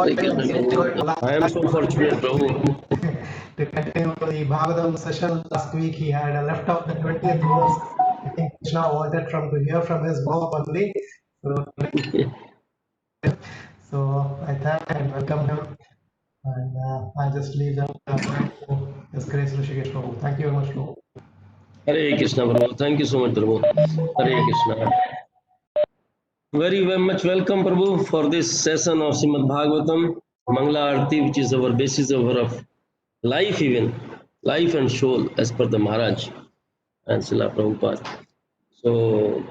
Hare Krishna, Prabhu. I am so fortunate, Prabhu. To continue the Bhagavatam session, last week he had left out the 20th verse. I think Krishna wanted to hear from his mouth only. So I thank and welcome him. And I just leave them to His Grace Rishikesh Prabhu. Thank you very much, Prabhu. Hare Krishna, Prabhu. Thank you so much, Prabhu. Hare Krishna. Very, very much welcome, Prabhu, for this session of Srimad Bhagavatam, Mangala Arti, which is our basis of our life, even life and soul, as per the Maharaj and Srila Prabhupada. So,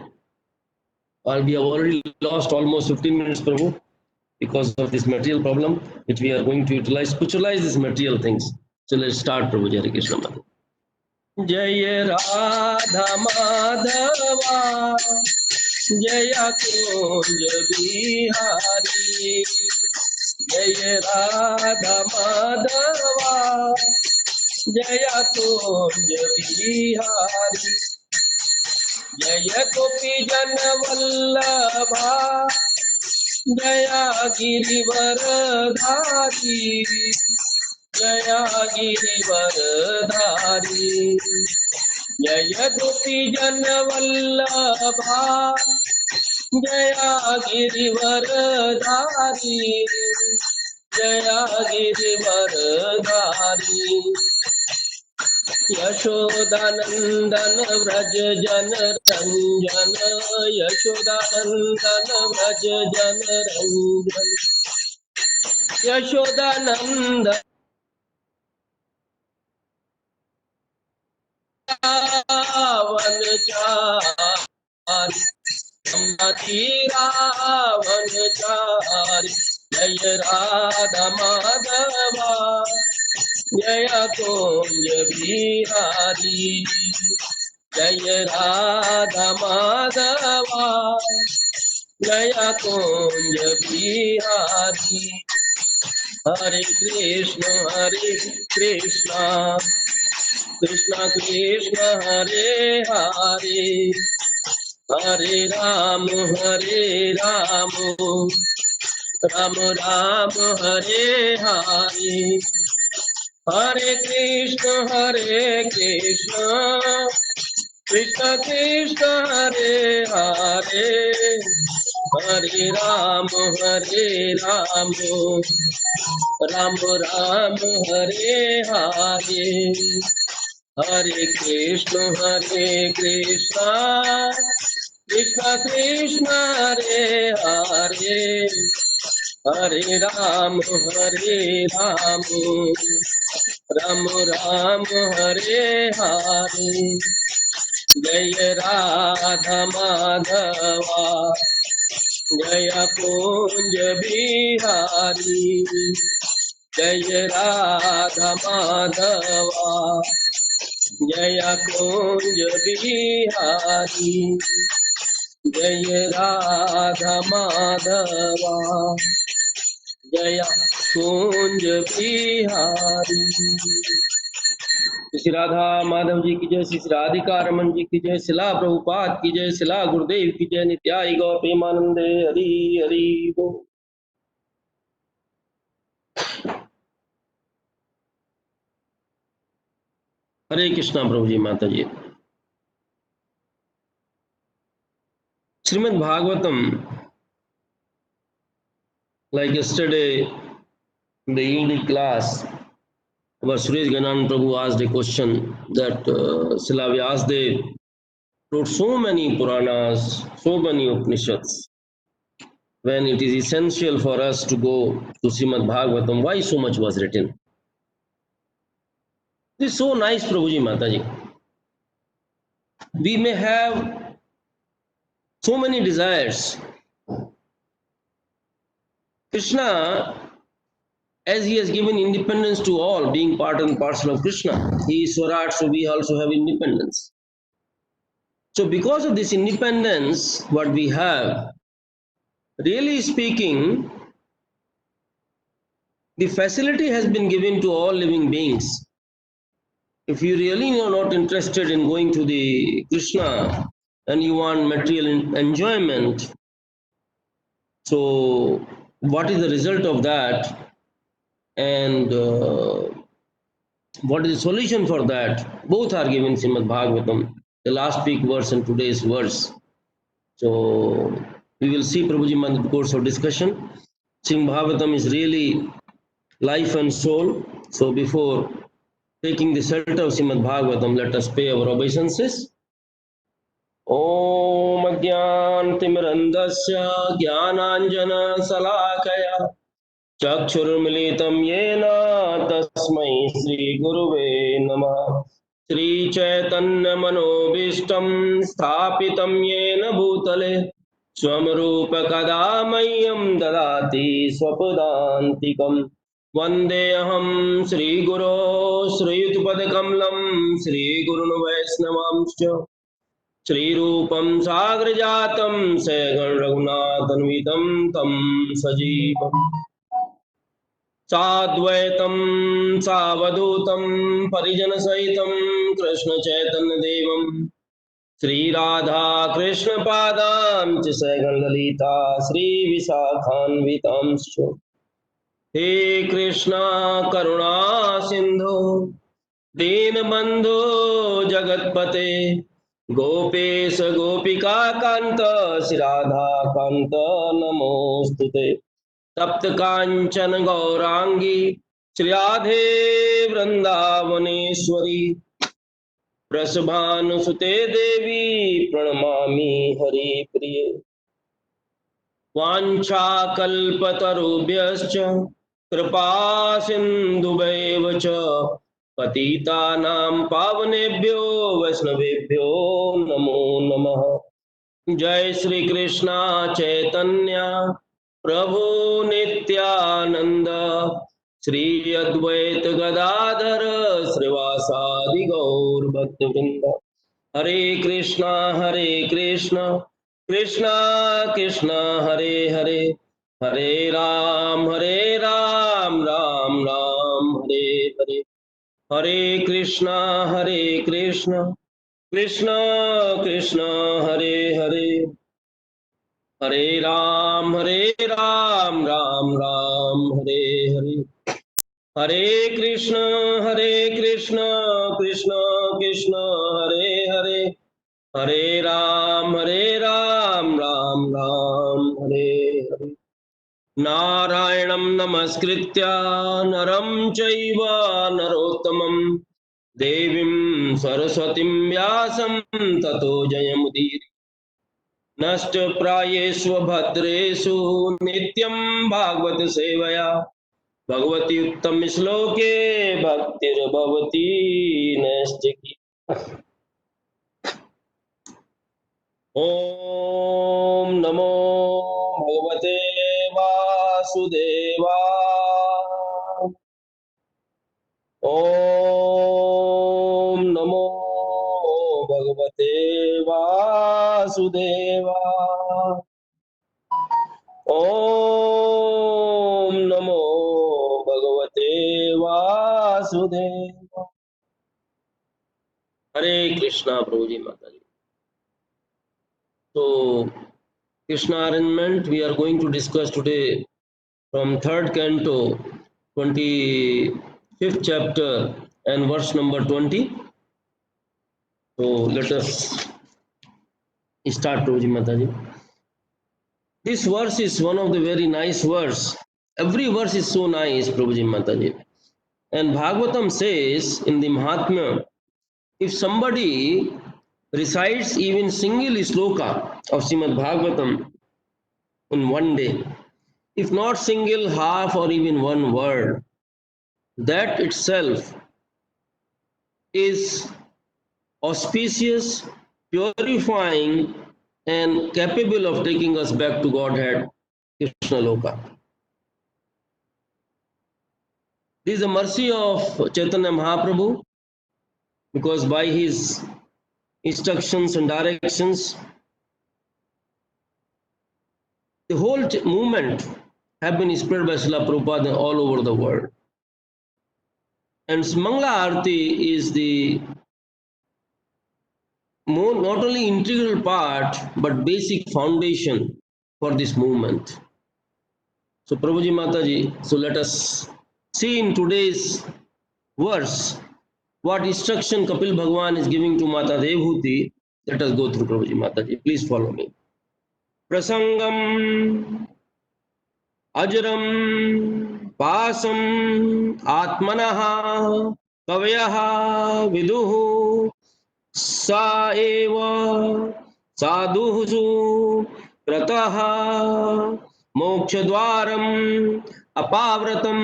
we have already lost almost 15 minutes, Prabhu, because of this material problem, which we are going to spiritualize these material things. So let's start, Prabhu. Hare Krishna. Jai Radha Madhava, Jai Kunj Bihari, Jai Radha Madhava, Jai Kunj Bihari, Jai Gopi Jana Vallabha, Jaya Girivaradhari, Jaya Girivaradhari, Jaya Gopi Jana Vallabha, Jaya Girivaradhari, Jaya Girivaradhari, Yashodanandan Vraj Jana Ranjana, Yashodanandan Vraj Jana Ranjana, Yashodanandan Vanchari, Vanchari, Jaya Radha Madhava, Jaya Kunj Bihari, Jaya Radha Madhava, Jaya Kunj Bihari. Hare Krishna, Krishna Krishna, Hare Hare, Hare Ram, Ram Ram, Hare Hare, Hare Krishna, Krishna Krishna, Hare Hare, Hare Ram, Ram Ram, Hare Hare, Hare Krishna, Krishna Krishna, Hare Hare, Hare Ram, Ram Ram, Hare Hare, Jai Radha Madhava, Jaya Kunj Bihari, Jai Radha Madhava, Jaya Kunj Bihari, Jai Radha Madhava, Jaya Kunj Bihari. Shri Radha Madhav ji की जय, श्री राधिका रमन जी की जय, शिला प्रभुपाद की जय, शिला गुरुदेव की जय, नित्याय गौ प्रेमानंदे, हरि हरि बोल। हरे कृष्णा प्रभु जी, माता जी। Srimad Bhagavatam, like yesterday in the evening class, our Suresh Ganan Prabhu asked a question that Srila Vyasdev wrote so many Puranas, so many Upanishads. When it is essential for us to go to Srimad Bhagavatam, why so much was written? This is so nice, Prabhuji, Mataji. We may have so many desires. Krishna, as he has given independence to all, being part and parcel of Krishna, he is Swarat, so we also have independence. So because of this independence, what we have, really speaking, the facility has been given to all living beings. If you really are not interested in going to the Krishna and you want material enjoyment, so what is the result of that, and what is the solution for that? Both are given in Srimad Bhagavatam, the last week verse and today's verse. So we will see Prabhuji in the course of discussion. Srimad Bhagavatam is really life and soul. So before taking the shelter of Srimad Bhagavatam, let us pay our obeisances. ॐ अज्ञानतिमिरन्धस्य ज्ञानाञ्जनशलाकया चक्षुर्मिलितं येन तस्मै श्रीगुरुवे नमः। श्रीचैतन्यमनोभीष्टं स्थापितं येन भूतले स्वं रूपकदा मह्यं ददाति स्वपदान्तिकम्। वन्देऽहं श्रीगुरो श्रीयुतपदकमलं श्रीगुरुन् वैष्णवांश्च श्रीरूपं साग्रजातं सगण रघुनाथन्वितं तं सजीवम् साद्वैतं सावधूतं परिजनसहितं कृष्णचैतन्यदेवं श्रीराधा कृष्णपादां च सगण ललिता श्रीविशाखान्वितांश्च। हे कृष्णा करुणा सिन्धो दीनबन्धो जगत्पते गोपेश गोपिका कांत श्रीराधा कांत नमोस्तुते। तप्त कांचन गौरांगी श्रीराधे वृंदावनेश्वरी वृषभानुसुते देवी प्रणमामि हरिप्रिये। वाञ्छाकल्पतरुभ्यश्च कृपा सिन्धुभैव च पतितानां पावनेभ्यो वैष्णवेभ्यो नमो नमः। जय श्री कृष्णा चैतन्य प्रभु नित्यानंद श्री अद्वैत गदाधर श्रीवासादि गौर भक्तवृंद। हरे कृष्णा कृष्णा कृष्णा हरे हरे, हरे राम राम राम हरे हरे। हरे कृष्णा कृष्णा कृष्णा हरे हरे, हरे राम राम राम हरे हरे। हरे कृष्णा कृष्णा कृष्णा हरे हरे, हरे राम राम हरे हरे। नारायणं नमस्कृत्य नरं चैव नरोत्तमं देवीं सरस्वतीं व्यासं ततो जयमुदीरये। नष्टप्रायेषु भद्रेषु नित्यं भागवत सेवया भगवती उत्तम श्लोके भक्तिर्भवती नैष्ठिकी। ओम नमो भगवते वासुदेवाय। ओम नमो भगवते वासुदेवाय। ओम नमो भगवते वासुदेवाय। हरे कृष्णा प्रभु जी माता जी। So Krishna arrangement we are going to discuss today from third canto 25th chapter and verse number 20. So let us start, Prabhuji Mataji. This verse is one of the very nice verse. Every verse is so nice, Prabhuji Mataji. And Bhagavatam says in the Mahatmya, if somebody recites even single sloka of Srimad Bhagavatam in one day, if not single, half or even one word, that itself is auspicious, purifying, and capable of taking us back to Godhead, Krishna Loka. This is the mercy of Chaitanya Mahaprabhu, because by his instructions and directions, the whole movement have been spread by Srila Prabhupada all over the world. And Mangala Arati is the not only integral part but basic foundation for this movement. So Prabhuji Mataji, so let us see in today's verse what instruction Kapil Bhagwan is giving to Mata Devhuti. Let us go through Prabhuji Mataji. Please follow me. Prasangam Ajram Pasam Atmanaha Kavayaha Viduhu Sa eva sadhusu krataha mokshadwaram apavratam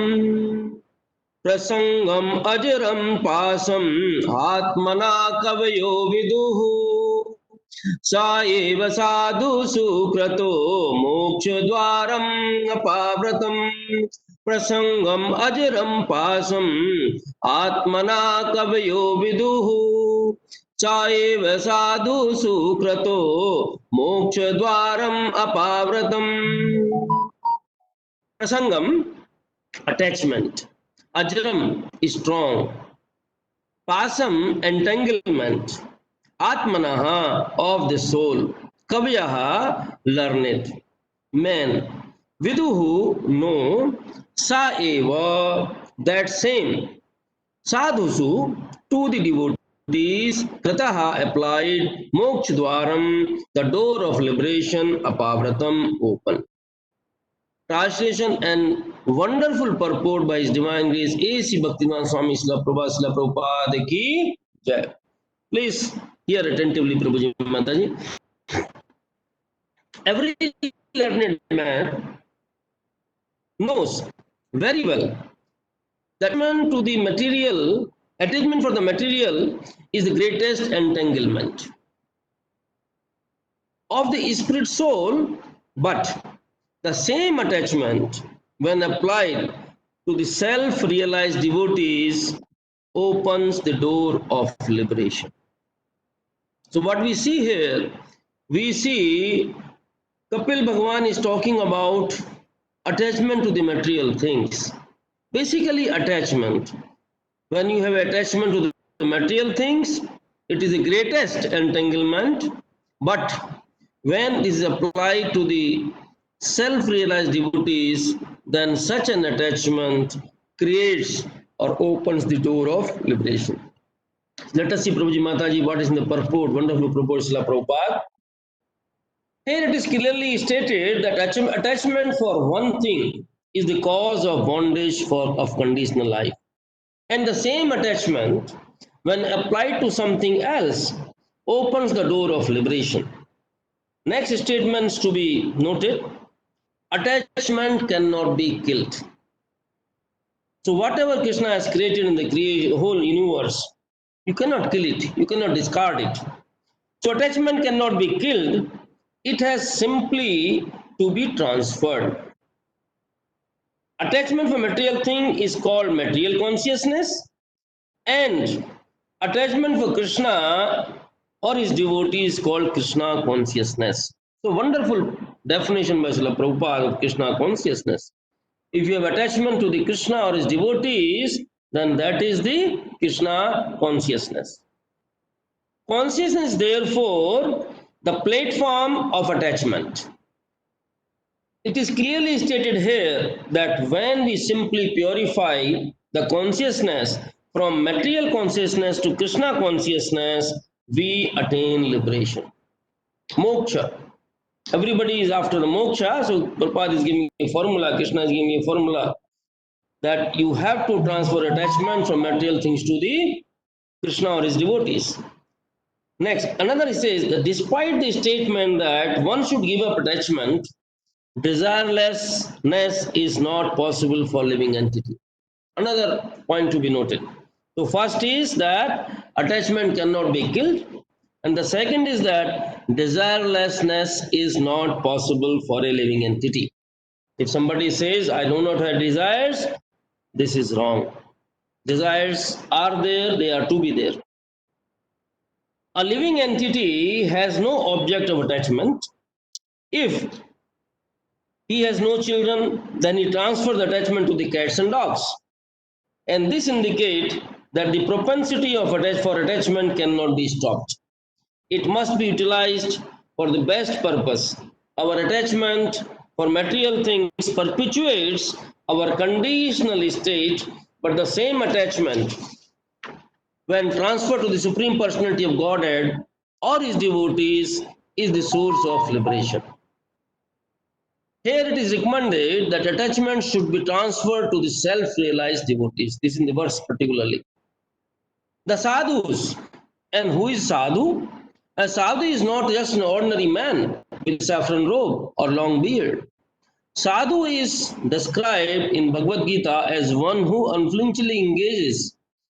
prasangam ajaram pasam atmana kavayo viduhu sa eva sadhusu krato mokshadwaram apavratam prasangam ajaram pasam atmana kavayo viduhu चाएव साधु सुक्रतो मोक्ष Dwaram अपाव्रतम प्रसंगम attachment ajram is strong pasam entanglement atmanaha of the soul kavyaha learned man viduhu know sa eva that same sadhusu to the devotees krataha applied moksha dwaram the door of liberation apavratam open. Translation and wonderful purport by His Divine Grace A.C. Bhaktivedanta Swami Srila Prabhupada ki jai. Please hear attentively Prabhuji Mataji. Every learned man knows very well that attachment for the material is the greatest entanglement of the spirit soul, but the same attachment, when applied to the self-realized devotees, opens the door of liberation. So what we see here, we see Kapil Bhagwan is talking about attachment to the material things. Basically attachment. When you have attachment to the material things, it is the greatest entanglement. But when it is applied to the self-realized devotees, then such an attachment creates or opens the door of liberation. Let us see Prabhuji Mataji, what is in the purport, wonderful purport, Srila Prabhupada. Here it is clearly stated that attachment for one thing is the cause of bondage of conditional life. And the same attachment, when applied to something else, opens the door of liberation. Next statements to be noted. Attachment cannot be killed. So whatever Krishna has created in the whole universe, you cannot kill it, you cannot discard it. So attachment cannot be killed, it has simply to be transferred. Attachment for material thing is called material consciousness, and attachment for Krishna or his devotee is called Krishna consciousness. So wonderful definition by Srila Prabhupada of Krishna consciousness. If you have attachment to the Krishna or his devotees, then that is the Krishna consciousness. Consciousness, therefore, the platform of attachment. It is clearly stated here that when we simply purify the consciousness from material consciousness to Krishna consciousness, we attain liberation. Moksha. Everybody is after the moksha, so Prabhupada is giving a formula, Krishna is giving a formula that you have to transfer attachment from material things to the Krishna or his devotees. Next, another says that despite the statement that one should give up attachment, desirelessness is not possible for living entity. Another point to be noted. So first is that attachment cannot be killed, and the second is that desirelessness is not possible for a living entity. If somebody says, I do not have desires, this is wrong. Desires are there, they are to be there. A living entity has no object of attachment. If he has no children, then he transfers the attachment to the cats and dogs. And this indicates that the propensity for attachment cannot be stopped. It must be utilized for the best purpose. Our attachment for material things perpetuates our conditional state, but the same attachment, when transferred to the Supreme Personality of Godhead or his devotees, is the source of liberation. Here it is recommended that attachment should be transferred to the self-realized devotees. This in the verse particularly. The sadhus. And who is sadhu? A sadhu is not just an ordinary man with saffron robe or long beard. Sadhu is described in Bhagavad Gita as one who unflinchingly engages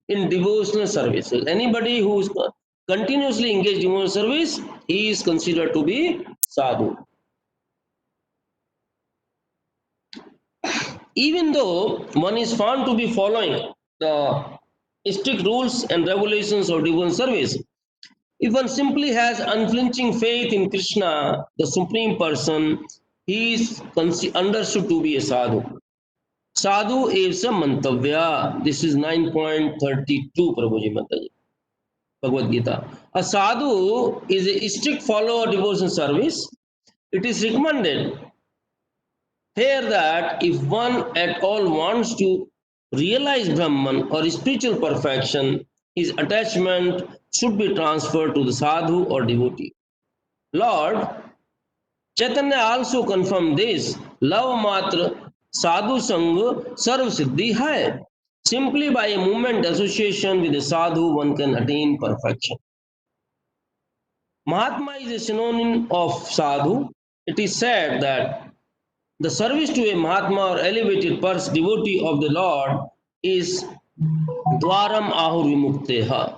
in devotional services. Anybody who is continuously engaged in devotional service, he is considered to be sadhu. Even though one is found to be following the strict rules and regulations of devotional service, if one simply has unflinching faith in Krishna, the Supreme Person, he is understood to be a sadhu. Sadhu is a mantavya. This is 9.32, Prabhuji Mataji, Bhagavad Gita. A sadhu is a strict follower of devotional service. It is recommended here that if one at all wants to realize Brahman or spiritual perfection, his attachment should be transferred to the sadhu or devotee. Lord Chaitanya also confirmed this. Love matra sadhu sang sarv siddhi hai. Simply by a moment association with a sadhu, one can attain perfection. Mahatma is a synonym of sadhu. It is said that the service to a Mahatma or elevated person, devotee of the Lord, is Dwaram Ahur Vimukteha,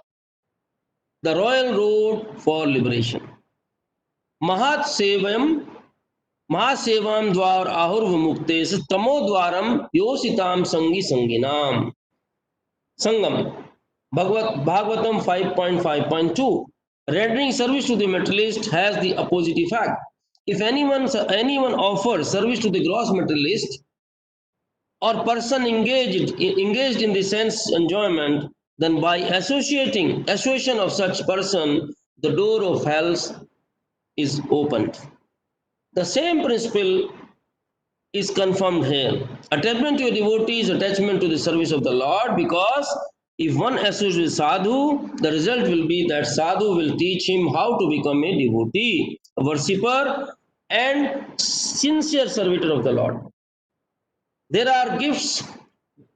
the royal road for liberation. Mahat Sevam Mahasevam Dwar Ahur Vimuktes Tamo Dwaram Yositam Sangi Sanginam. Sangam Bhagavatam 5.5.2. Rendering service to the materialist has the opposite effect. If anyone offers service to the gross materialist or person engaged in the sense enjoyment, then by association of such person, the door of hell is opened. The same principle is confirmed here. Attachment to a devotee is attachment to the service of the Lord, because if one associates with sadhu, the result will be that sadhu will teach him how to become a devotee, a worshipper, and sincere servitor of the Lord. There are gifts.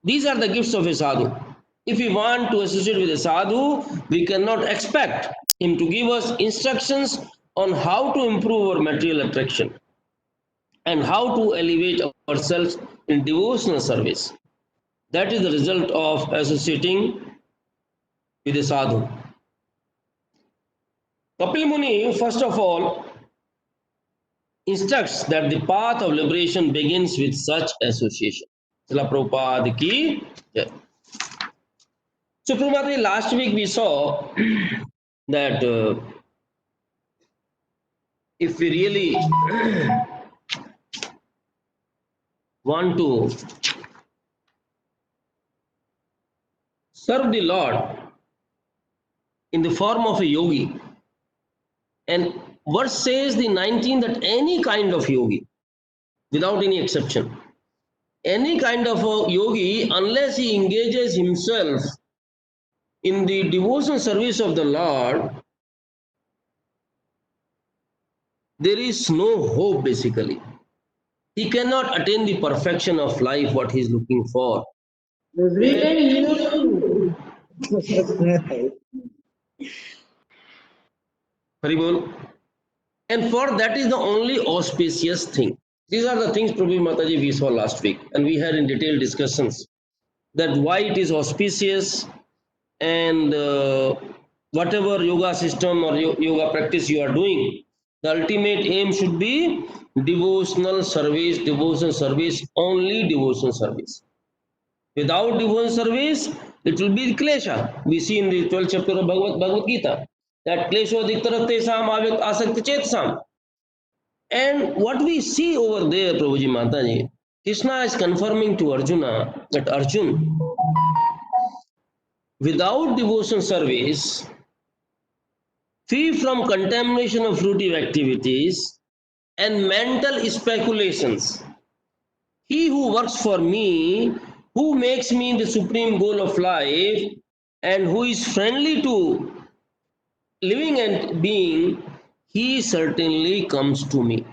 These are the gifts of a sadhu. If we want to associate with a sadhu, we cannot expect him to give us instructions on how to improve our material attraction and how to elevate ourselves in devotional service. That is the result of associating with a sadhu. Kapil Muni, first of all, instructs that the path of liberation begins with such association. Srila Prabhupada ki jai. So, Prabhupada, last week we saw that if we really want to serve the Lord in the form of a yogi, and verse says the 19 that any kind of yogi, without any exception, any kind of a yogi, unless he engages himself in the devotional service of the Lord, there is no hope basically. He cannot attain the perfection of life, what he is looking for. Haribol. And for that is the only auspicious thing. These are the things, Prabhu Mataji, we saw last week, and we had in detailed discussions that why it is auspicious, and whatever yoga system or yoga practice you are doing, the ultimate aim should be devotional service, only devotional service. Without devotional service, it will be klesha. We see in the 12th chapter of Bhagavad Gita that klesho diktarate sam avyakt asakti chetsam. And what we see over there, Prabhuji Mataji, Krishna is confirming to Arjuna that Arjun, without devotional service, free from contamination of fruitive activities, and mental speculations. He who works for me, who makes me the supreme goal of life, and who is friendly to living and being, he certainly comes to me.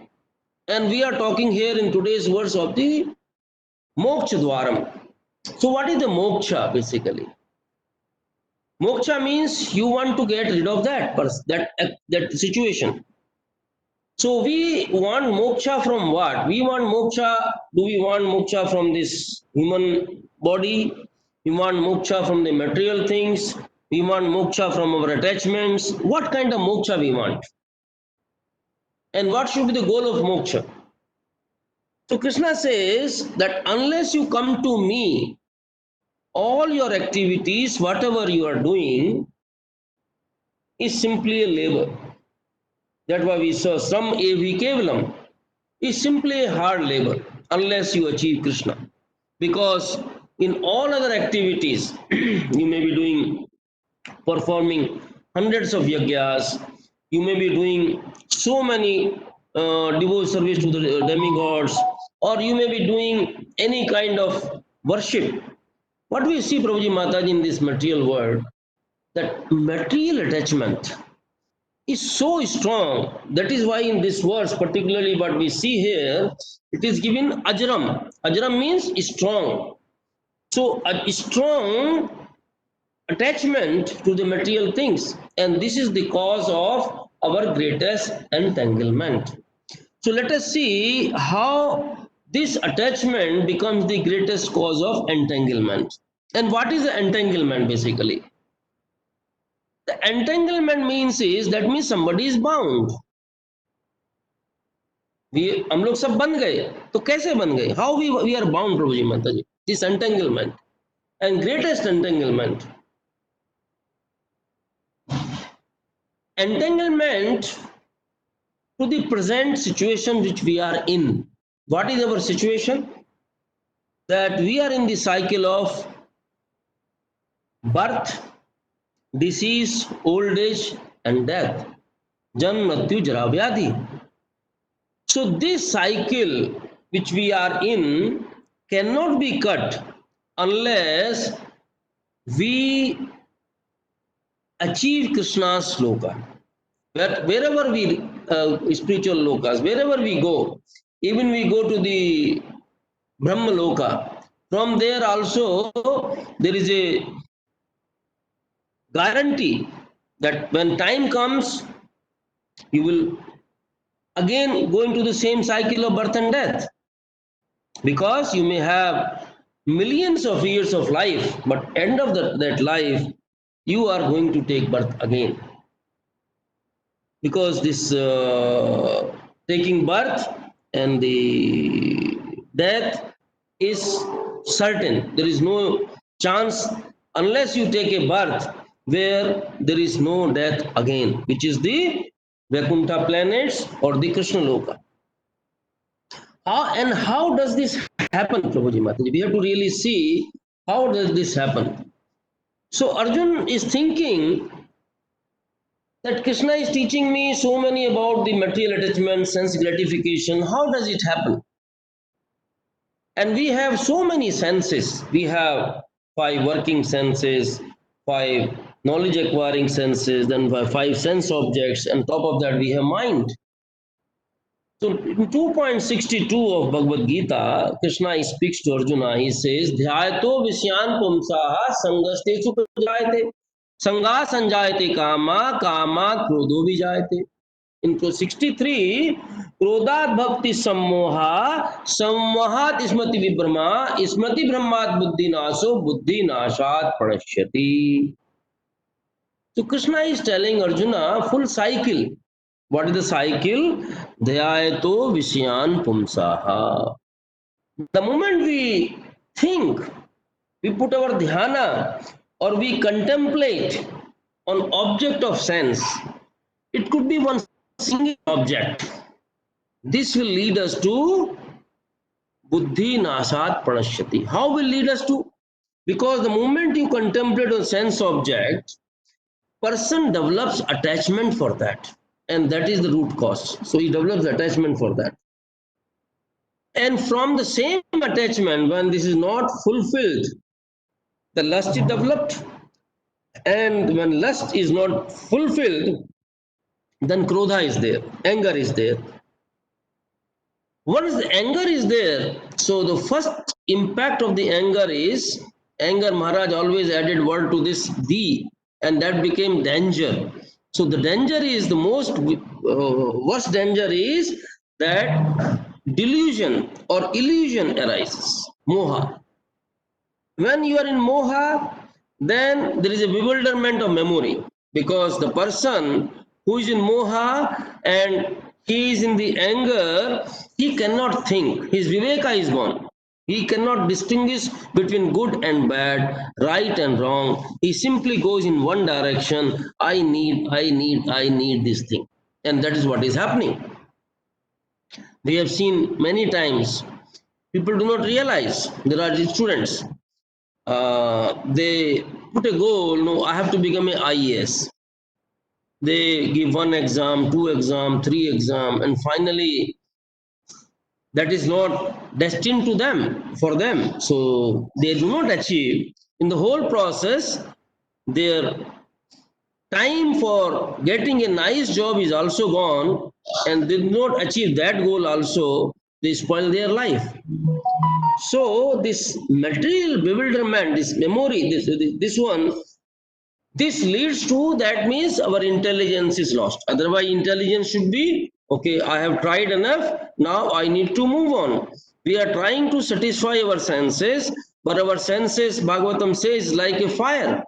And we are talking here in today's verse of the Moksha Dwaram. So, what is the moksha basically? Moksha means you want to get rid of that situation. So we want moksha from what? We want moksha. Do we want moksha from this human body? We want moksha from the material things. We want moksha from our attachments. What kind of moksha we want? And what should be the goal of moksha? So Krishna says that unless you come to me, all your activities, whatever you are doing, is simply a labor. That's why we saw some AV Kevalam is simply a hard labor unless you achieve Krishna. Because in all other activities, you may be doing, performing hundreds of yagyas, you may be doing so many devote service to the demigods, or you may be doing any kind of worship. What we see, Prabhuji Mataji, in this material world, that material attachment is so strong. That is why in this verse, particularly what we see here, it is given ajram. Ajram means strong. So a strong attachment to the material things, and this is the cause of our greatest entanglement. So let us see how this attachment becomes the greatest cause of entanglement. And what is the entanglement basically? The entanglement means is that means somebody is bound. हम लोग सब बन गए, तो कैसे बन गए? How we are bound, प्रभु जी माता जी? This entanglement and greatest entanglement. Entanglement to the present situation which we are in. What is our situation? That we are in the cycle of birth, disease, old age, and death. Janma, Mrityu, Jara, Vyadhi. So this cycle which we are in cannot be cut unless we achieve Krishna's sloka. Wherever we spiritual lokas, wherever we go, even we go to the Brahma loka, from there also there is a guarantee that when time comes, you will again go into the same cycle of birth and death, because you may have millions of years of life, but end of that life you are going to take birth again, because this taking birth and the death is certain. There is no chance unless you take a birth where there is no death again, which is the Vaikuntha planets or the Krishna Loka. How does this happen, Prabhuji Mataji? We have to really see how does this happen. So Arjun is thinking that Krishna is teaching me so many about the material attachment, sense gratification. How does it happen? And we have so many senses. We have 5 working senses, 5 knowledge acquiring senses, then 5 sense objects, and top of that we have mind. So in 2.62 of Bhagavad Gita, Krishna speaks to Arjuna. He says, Dhyayato visyan pumsaha sangastesu prajayate, sanga sanjayate kama, kama krodho vijayate. In 63, क्रोधात भक्ति सम्मोहा सम्मोहात स्मृति विभ्रमा स्मृति ब्रह्मात बुद्धि नाशो बुद्धि नाशात प्रणश्यति. So Krishna is telling Arjuna full cycle. What is the cycle? Dhyayato visyan pumsaha. The moment we think, we put our dhyana or we contemplate on object of sense, it could be one single object. This will lead us to buddhi nasat pranashyati. How will lead us to? Because the moment you contemplate a sense object, person develops attachment for that. and that is the root cause. So he develops attachment for that. And from the same attachment, when this is not fulfilled, the lust is developed. And when lust is not fulfilled, then krodha is there, anger is there. Once the anger is there, so the first impact of the anger is, anger, Maharaj always added word to this, the, and that became danger. So the danger is the most worst danger is that delusion or illusion arises, moha. When you are in moha, then there is a bewilderment of memory, because the person who is in moha and he is in the anger, he cannot think. His viveka is gone. He cannot distinguish between good and bad, right and wrong. He simply goes in one direction. I need this thing. And that is what is happening. We have seen many times. People do not realize. There are students. They put a goal. No, I have to become an IAS. They give one exam, two exam, three exam, and finally that is not destined to them, for them. So they do not achieve. In the whole process, their time for getting a nice job is also gone, and they do not achieve that goal also. They spoil their life. So this material bewilderment, this memory, this one, this leads to, that means our intelligence is lost. Otherwise, intelligence should be, okay, I have tried enough, now I need to move on. We are trying to satisfy our senses, but our senses, Bhagavatam says, like a fire.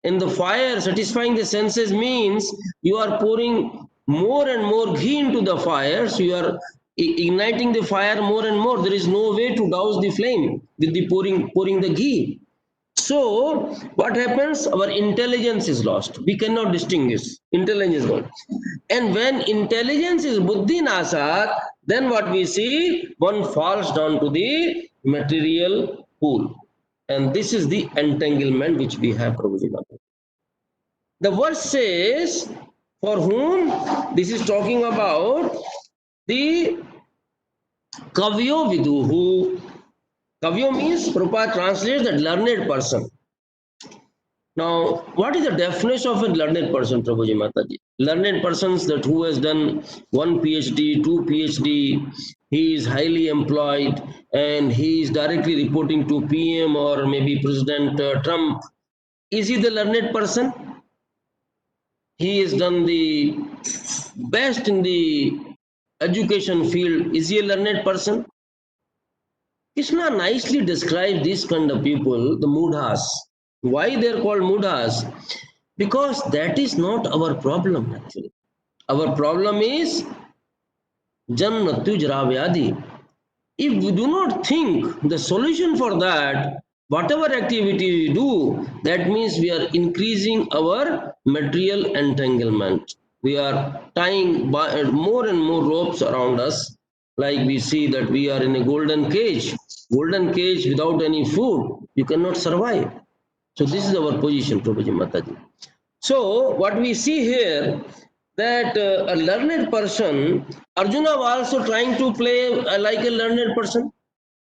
In the fire, satisfying the senses means you are pouring more and more ghee into the fire, so you are igniting the fire more and more. There is no way to douse the flame with the pouring the ghee. So what happens? Our intelligence is lost. We cannot distinguish. Intelligence is gone. And when intelligence is buddhi nasat, then what we see? One falls down to the material pool. And this is the entanglement which we have, Prabhuji. The verse says, for whom this is talking about the Kavyo Viduhu. Kavyo means, Prabhupada translates that learned person. Now, what is the definition of a learned person, Prabhuji Mataji? Learned persons that who has done 1 PhD, 2 PhD, he is highly employed and he is directly reporting to PM or maybe President Trump. Is he the learned person? He has done the best in the education field. Is he a learned person? Krishna nicely describes these kind of people, the mudhas. Why they are called mudhas? Because that is not our problem actually. Our problem is Jannatu Jaravyadi. If we do not think the solution for that, whatever activity we do, that means we are increasing our material entanglement. We are tying more and more ropes around us. Like we see that we are in a golden cage. Golden cage without any food, you cannot survive. So this is our position, Prabhuji Mataji. So what we see here, that a learned person, Arjuna was also trying to play like a learned person.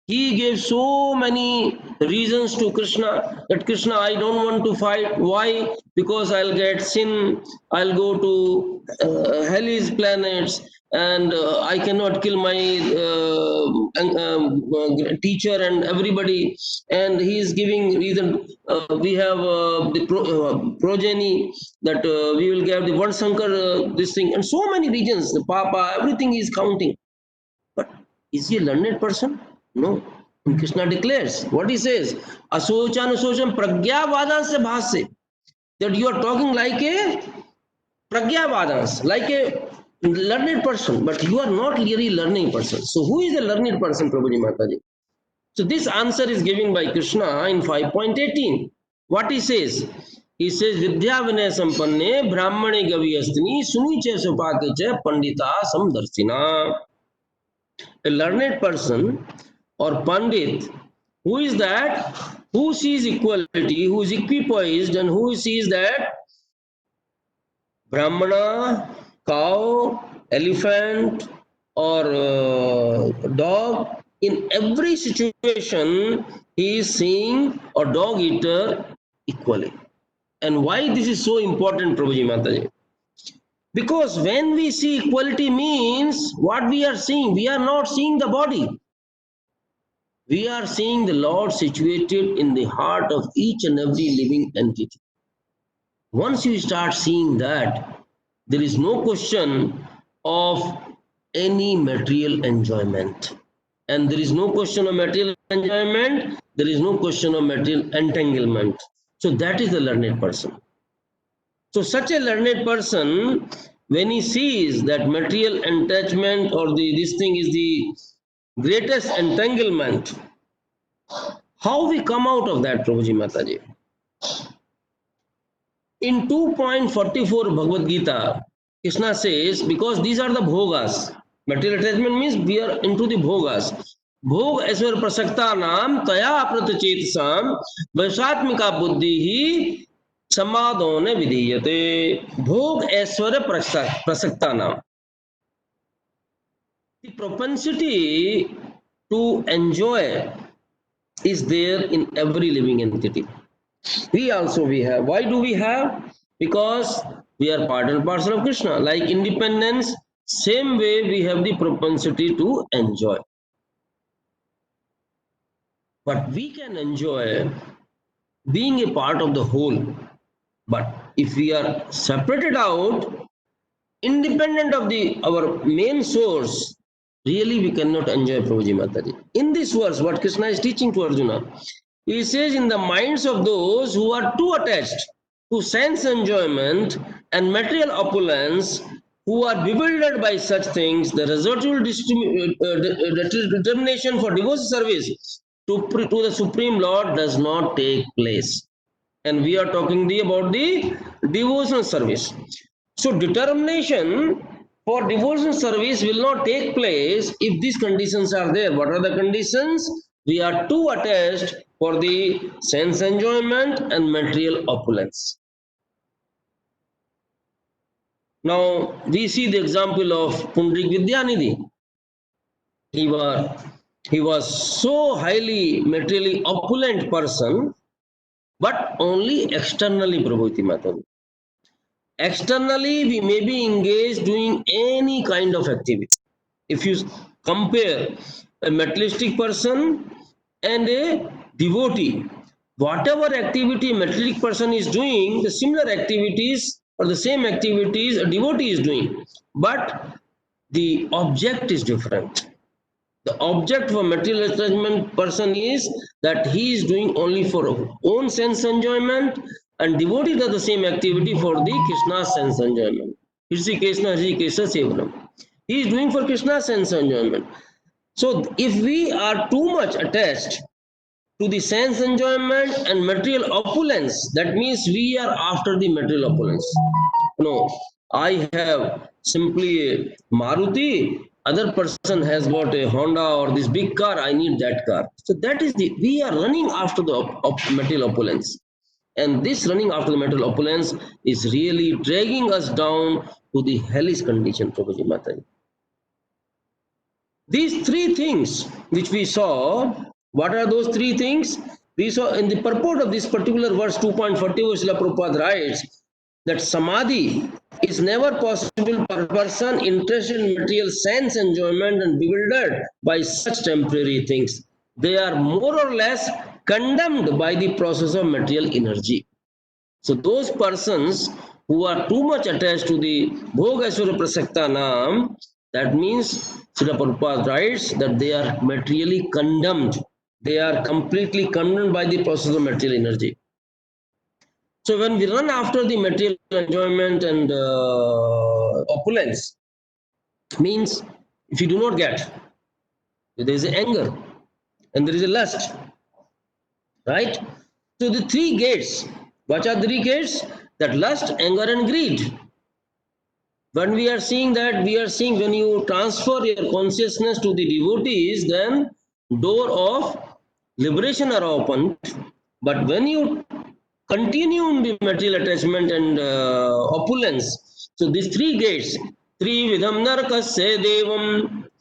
He gave so many reasons to Krishna that Krishna, I don't want to fight. Why? Because I'll get sin, I'll go to hellish planets, and I cannot kill my teacher and everybody. And he is giving reason. We have the progeny that we will get the Varshankar, this thing, and so many reasons. The Papa, everything is counting. But is he a learned person? No. And Krishna declares, what he says, Asochan asochan pragyavadans se bhasya. That you are talking like a pragyavadans, like a learned person, but you are not really learning person. So who is a learned person, Prabhuji Mataji? So this answer is given by Krishna in 5.18. What he says? He says, Vidya vinay sampanne brahmane gaviyastini suniche supake cha pandita samdarsina. A learned person or pandit, who is that? Who sees equality, who is equipoised, and who sees that Brahmana cow, elephant, or dog, in every situation, he is seeing a dog eater equally. And why this is so important, Prabhuji Mataji? Because when we see equality means what we are seeing, we are not seeing the body. We are seeing the Lord situated in the heart of each and every living entity. Once you start seeing that, there is no question of any material enjoyment. And there is no question of material enjoyment, there is no question of material entanglement. So that is the learned person. So such a learned person, when he sees that material attachment or this thing is the greatest entanglement, how we come out of that, Prabhuji Mataji? In 2.44 Bhagavad Gita, Krishna says, because these are the bhogas. Material attachment means we are into the bhogas. Bhog aiswar prasakta naam taya pratachetasam vaisatmika buddhi hi samadone vidhiyate. Bhog aiswar prasakta naam. The propensity to enjoy is there in every living entity. We have. Why do we have? Because we are part and parcel of Krishna. Like independence, same way we have the propensity to enjoy. But we can enjoy being a part of the whole. But if we are separated out, independent of our main source, really we cannot enjoy Prabhuji Mataji. In this verse, what Krishna is teaching to Arjuna, he says, in the minds of those who are too attached to sense enjoyment and material opulence, who are bewildered by such things, the residual determination for devotional service to the Supreme Lord does not take place. And we are talking about the devotional service. So determination for devotional service will not take place if these conditions are there. What are the conditions? We are too attached for the sense enjoyment and material opulence. Now we see the example of Pundrik Vidyanidhi. He was so highly materially opulent person, but only externally, Prabhuti Mataji. Externally, we may be engaged doing any kind of activity. If you compare a materialistic person and a devotee, whatever activity a materialistic person is doing, the similar activities or the same activities a devotee is doing, but the object is different. The object for material attachment person is that he is doing only for own sense enjoyment, and devotee does the same activity for the Krishna sense enjoyment. Hri Krishna Sevanam. He is doing for Krishna sense enjoyment. So if we are too much attached to the sense enjoyment and material opulence, that means we are after the material opulence. No, I have simply a Maruti, other person has got a Honda or this big car, I need that car. So that is we are running after the material opulence. And this running after the material opulence is really dragging us down to the hellish condition, Prabhuji Mataji. These three things which we saw, what are those three things? We saw in the purport of this particular verse 2.40, Srila Prabhupada writes that samadhi is never possible for a person interested in material sense enjoyment and bewildered by such temporary things. They are more or less condemned by the process of material energy. So those persons who are too much attached to the Bhoga Aiswarya Prasakta Naam, that means Srila Prabhupada writes that they are materially condemned. They are completely condemned by the process of material energy. So when we run after the material enjoyment and opulence, means if you do not get, there is anger and there is a lust, right? So the three gates, what are the three gates? That lust, anger and greed. When we are seeing that, we are seeing when you transfer your consciousness to the devotees, then door of liberation are opened. But when you continue in the material attachment and opulence, so these three gates, त्रिविधम नरकस्य देवम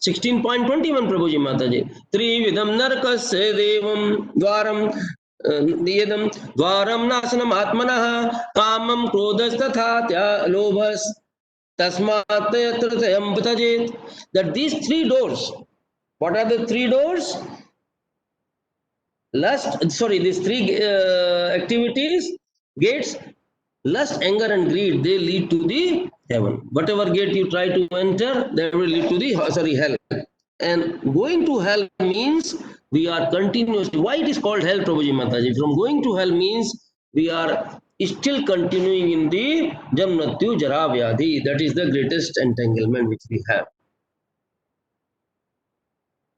16.21 प्रभु जी माता जी त्रिविधम नरकस्य देवम द्वारम नियदम द्वारम नाशनम आत्मनः कामम क्रोधस्तथा लोभस तस्मात् त्रयम् तजेत that these three doors, what are the three doors? These three activities, gates, lust, anger and greed, they lead to the heaven. Whatever gate you try to enter, that will lead to the hell. And going to hell means we are continuously, why it is called hell, Prabhuji Mataji? From going to hell means we are still continuing in the Janmatyu Jara Vyadhi. That is the greatest entanglement which we have.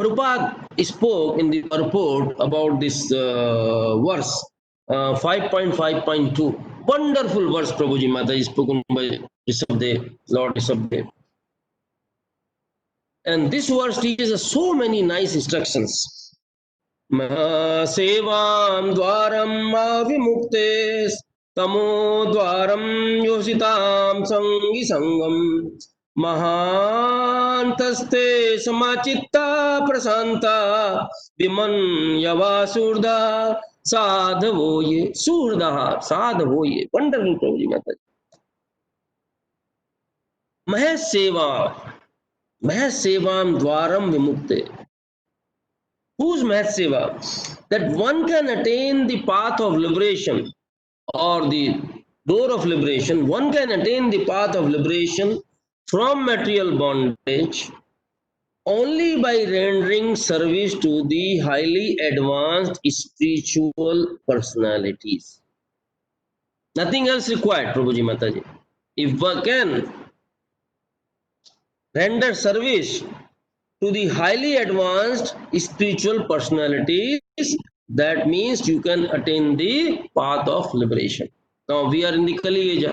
Prabhupada spoke in the report about this verse 5.5.2. Wonderful verse, Prabhuji Mataji, spoken by Rishabdev, Lord Rishabdev. And this verse teaches us so many nice instructions. Sevam dwaram avimuktes tamo dwaram yositam sangi sangam Mahantaste samachitta prasanta vimanyava surda sadhavoye surda sadhavoye. Wonderful, Prabhuji Mataji. Mahesh sevam dwaram vimukte. Whose Mahesh seva? That one can attain the path of liberation or the door of liberation. One can attain the path of liberation from material bondage only by rendering service to the highly advanced spiritual personalities. Nothing else required, Prabhuji Mataji. If one can render service to the highly advanced spiritual personalities, that means you can attain the path of liberation. Now we are in the Kali Age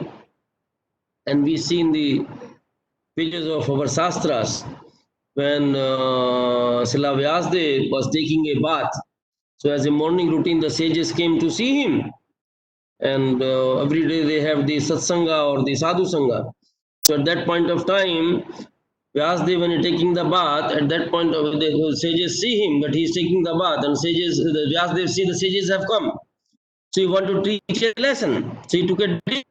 and we see in the pages of our Shastras when Srila Vyasdev was taking a bath. So as a morning routine, the sages came to see him. And every day they have the satsanga or the sadhu sangha. So at that point of time, Vyasdev, when he's taking the bath, at that point of the sages see him that he's taking the bath, and Vyasdev see the sages have come. So he wanted to teach a lesson. So he took a dip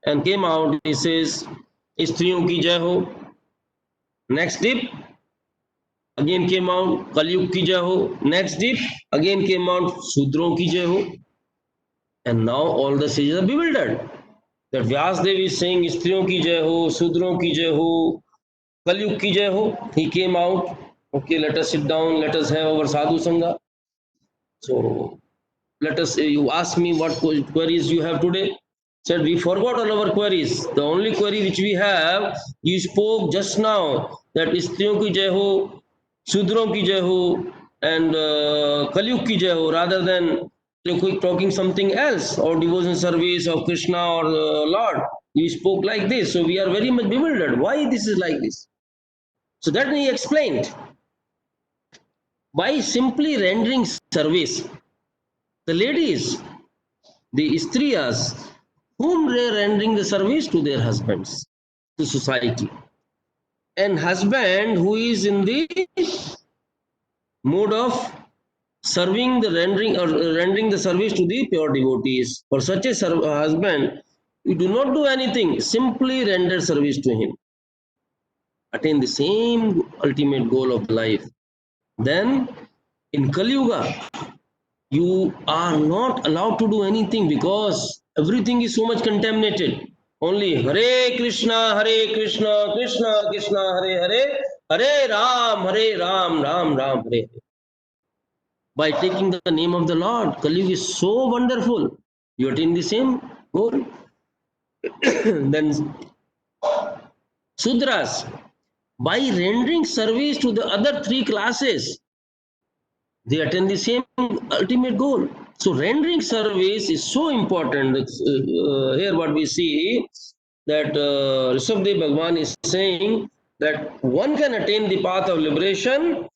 and came out. He says, "Istriyon ki jai ho." Next dip, again came out, "Kalyug ki jai ho." Next dip, again came out, "Sudron ki jai ho." And now all the sages are bewildered. That Vyasdev is saying, "Istriyon ki jai ho, Sudron ki jai ho, Kalyug ki jai ho." He came out. Okay, let us sit down. Let us have our sadhu sangha. So let us. You ask me what queries you have today. Said we forgot all our queries. The only query which we have, you spoke just now that Istriyon ki jai ho, Sudron ki jai ho, and Kalyug ki jai ho, rather than talking something else or devotion service of Krishna or Lord. You spoke like this. So we are very much bewildered. Why this is like this? So that he explained. By simply rendering service, the ladies, the Striyas, whom they are rendering the service to their husbands, to society. And husband who is in the mode of serving the rendering the service to the pure devotees. For such a husband, you do not do anything, simply render service to him. Attain the same ultimate goal of life. Then in Kali Yuga, you are not allowed to do anything because everything is so much contaminated. Only Hare Krishna, Krishna Krishna, Hare Hare, Hare Ram, Ram Ram, Hare Hare. By taking the name of the Lord, Kali Yuga is so wonderful. You attain the same goal. Then Sudras, by rendering service to the other three classes, they attain the same ultimate goal. So rendering service is so important. Here what we see that Rishabdev Bhagwan is saying that one can attain the path of liberation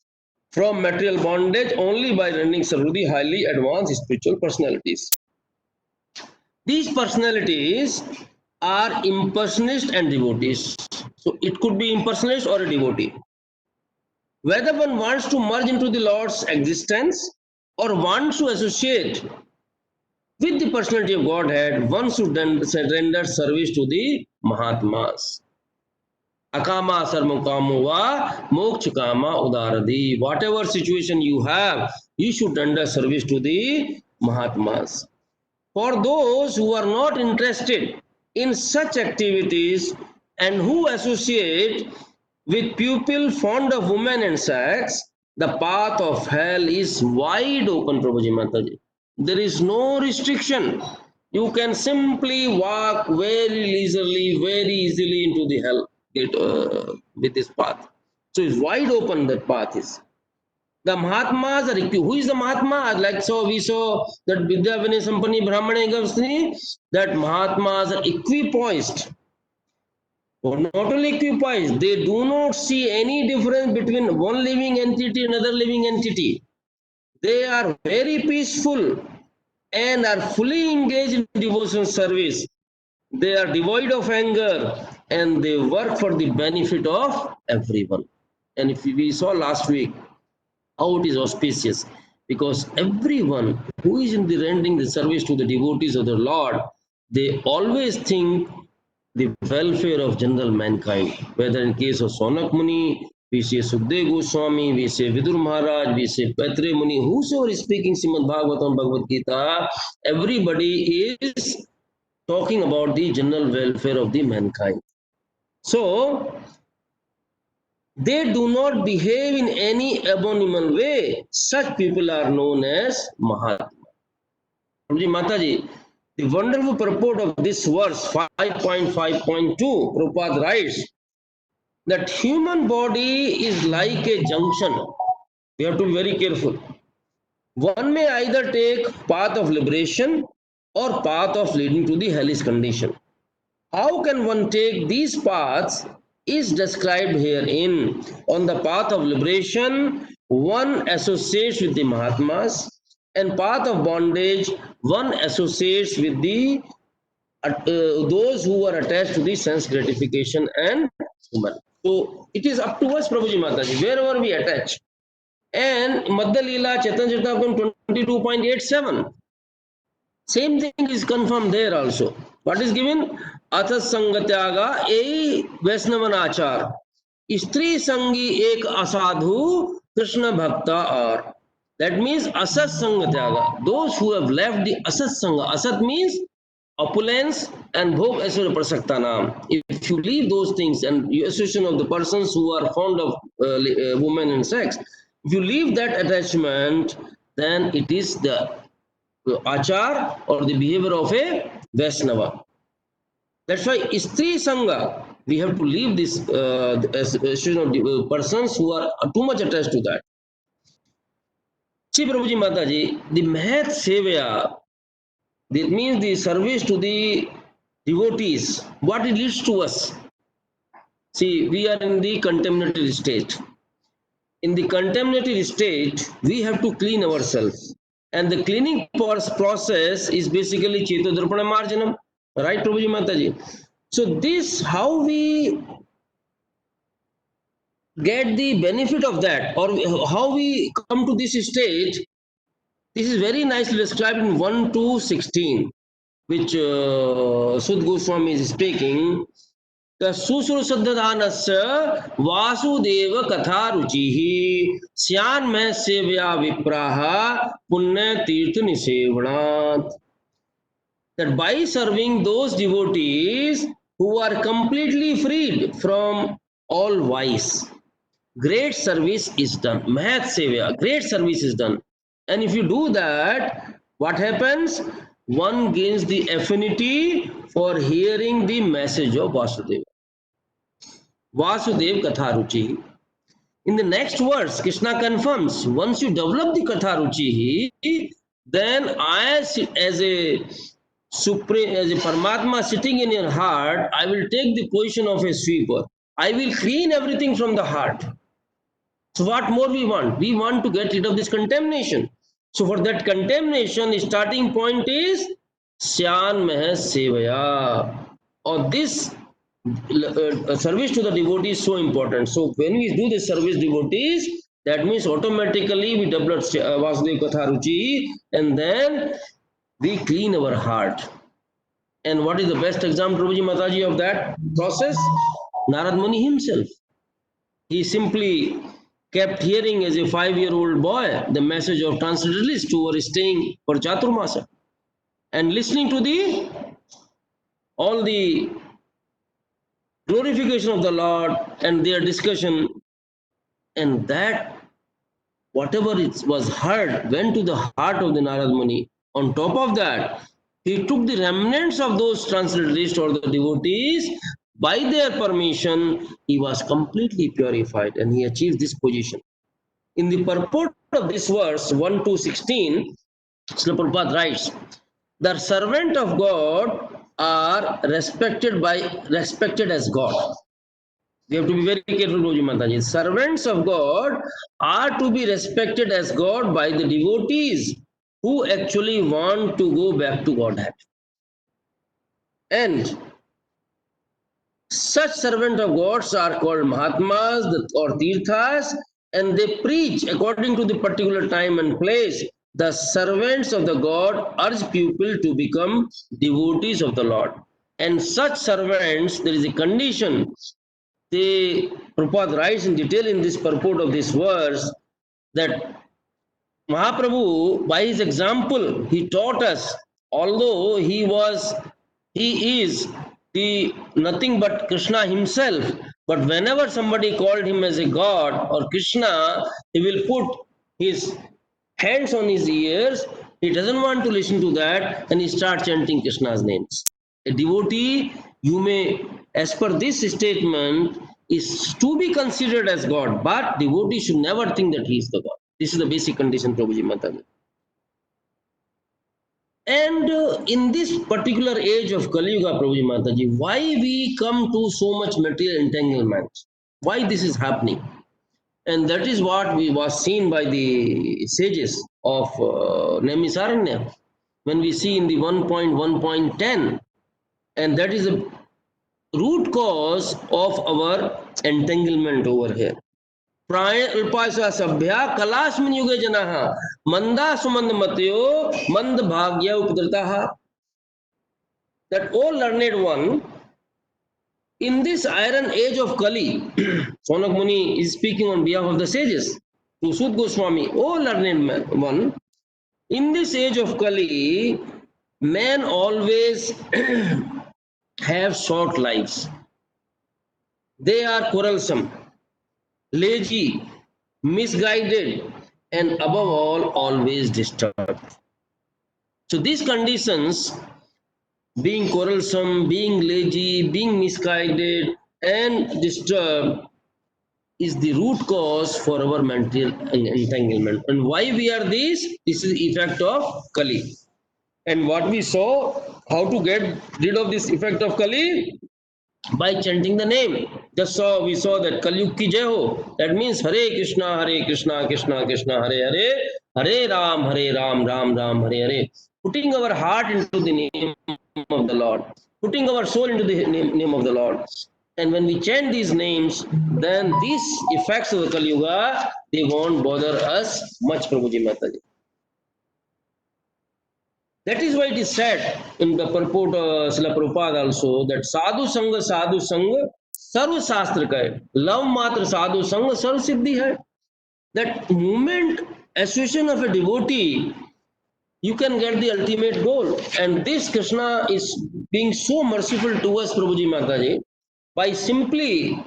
from material bondage only by rendering service to the highly advanced spiritual personalities. These personalities are impersonalists and devotees. So it could be impersonalist or a devotee. Whether one wants to merge into the Lord's existence or wants to associate with the personality of Godhead, one should then render service to the Mahatmas. Akama sarmukamo va moksha kama udaradi. Whatever situation you have, you should render service to the Mahatmas. For those who are not interested in such activities and who associate with people fond of women and sex, the path of hell is wide open, Prabhuji Mataji. There is no restriction. You can simply walk very leisurely, very easily into the hell with this path. So it's wide open, that path is. The Mahatmas are who is the Mahatma? Like so we saw that Vidya Vinay Sampani Brahmane Gavsni, that Mahatmas are equipoised. Or not only equipoised, they do not see any difference between one living entity and another living entity. They are very peaceful and are fully engaged in devotional service. They are devoid of anger and they work for the benefit of everyone. And if we saw last week how it is auspicious, because everyone who is in the rendering the service to the devotees of the Lord, they always think the welfare of general mankind. Whether in case of Sonak Muni, we say Sukhdev Goswami, we say Vidur Maharaj, we say Patre Muni, whosoever is speaking Srimad Bhagavatam, Bhagavad Gita, everybody is talking about the general welfare of the mankind. So, they do not behave in any abominable way. Such people are known as Mahatma. Mataji, the wonderful purport of this verse 5.5.2, Prabhupada writes that human body is like a junction. We have to be very careful. One may either take path of liberation or path of leading to the hellish condition. How can one take these paths is described herein. On the path of liberation, one associates with the Mahatmas, and path of bondage, one associates with the those who are attached to the sense gratification and human. So it is up to us, Prabhuji Mataji, wherever we attach. And Madhya Leela Chaitanya Charitamrita 22.87. Same thing is confirmed there also. What is given? Atha Sangatyaga a Vaisnavanachar. Stri Sangi ek asadhu Krishna Bhakta or. That means Asat Sangatyaga. Those who have left the Asat Sangha. Asat means opulence and Bhog Asura Prasaktanam. If you leave those things and you association of the persons who are fond of women and sex, if you leave that attachment, then it is the achar or the behavior of a Vaisnava. That's why Stri Sangha, we have to leave this association of the persons who are too much attached to that. See, Prabhuji Mataji, the Mahat Sevaya, that means the service to the devotees, what it leads to us. See, we are in the contaminated state. In the contaminated state, we have to clean ourselves. And the cleaning process is basically Chetodarpana Marjanam. Right, Prabhuji Mataji? So this, how we get the benefit of that, or how we come to this state, this is very nicely described in 1-16, which Sud Goswami is speaking. Susrusadhanasya Vasudeva Katha Ruchihi Syan Meh Sevya Vipraha Punya Tirtha Nisevanath. That by serving those devotees who are completely freed from all vice, great service is done. Mahat Sevya, great service is done. And if you do that, what happens? One gains the affinity for hearing the message of Vasudeva. Vasudev Katharuchi. In the next verse, Krishna confirms, once you develop the Katharuchi, then I, as a supreme, as a Paramatma sitting in your heart, I will take the position of a sweeper. I will clean everything from the heart. So what more we want? We want to get rid of this contamination. So for that contamination, the starting point is Syan Meh Sevaya. or this service to the devotee is so important. So when we do this service devotees, that means automatically we develop Vasudev Katha Ruchi, and then we clean our heart. And what is the best example, Prabhuji Mataji, of that process? Narad Muni himself. He simply kept hearing as a 5-year-old boy the message of translated list who were staying for Chaturmasa and listening to the all the glorification of the Lord and their discussion, and that whatever it was heard went to the heart of the Narad Muni. On top of that, he took the remnants of those translated or the devotees. By their permission, he was completely purified and he achieved this position. In the purport of this verse 1 to 16, Srila Prabhupada writes, the servant of God are respected as God. We have to be very careful, Guruji Mataji. Servants of God are to be respected as God by the devotees who actually want to go back to Godhead. And such servant of gods are called Mahatmas or Tirthas, and they preach according to the particular time and place. The servants of the God urge people to become devotees of the Lord. And such servants, there is a condition. The Prabhupada writes in detail in this purport of this verse that Mahaprabhu, by his example, he taught us, although he is the nothing but Krishna himself, but whenever somebody called him as a god or Krishna, he will put his hands on his ears. He doesn't want to listen to that, and he starts chanting Krishna's names. A devotee, you may, as per this statement, is to be considered as God, but devotee should never think that he is the God. This is the basic condition, Prabhuji Mataji. And in this particular age of Kali Yuga, Prabhuji Mataji, why we come to so much material entanglement? Why this is happening? And that is what was seen by the sages of Naimisaranya when we see in the 1.1.10, and that is the root cause of our entanglement over here. प्रायल्पाशा सभ्या कलास्मिन युगे जनाः मंदा सुमंद मतयो मंद भाग्य उपद्रताः. That all learned one in this iron age of Kali, Sonak Muni is speaking on behalf of the sages to Sud Goswami. O learned one, in this age of Kali, men always have short lives. They are quarrelsome, lazy, misguided, and above all, always disturbed. So these conditions, being quarrelsome, being lazy, being misguided, and disturbed, is the root cause for our mental entanglement. And why we are this? This is the effect of Kali. And what we saw, how to get rid of this effect of Kali? By chanting the name. Just so we saw that Kalyug ki jai ho. That means Hare Krishna, Krishna Krishna, Hare Hare, Hare Ram, Ram Ram, Hare Hare. Putting our heart into the name of the Lord, putting our soul into the name of the Lord. And when we chant these names, then these effects of the Kali Yuga, they won't bother us much, Prabhuji Mataji. That is why it is said in the purport of Srila Prabhupada also that sadhu sanga sarva shastra ka hai. Love matra sadhu sanga sarva siddhi hai. That moment association of a devotee, you can get the ultimate goal. And this Krishna is being so merciful to us, Prabhuji Mataji, by simply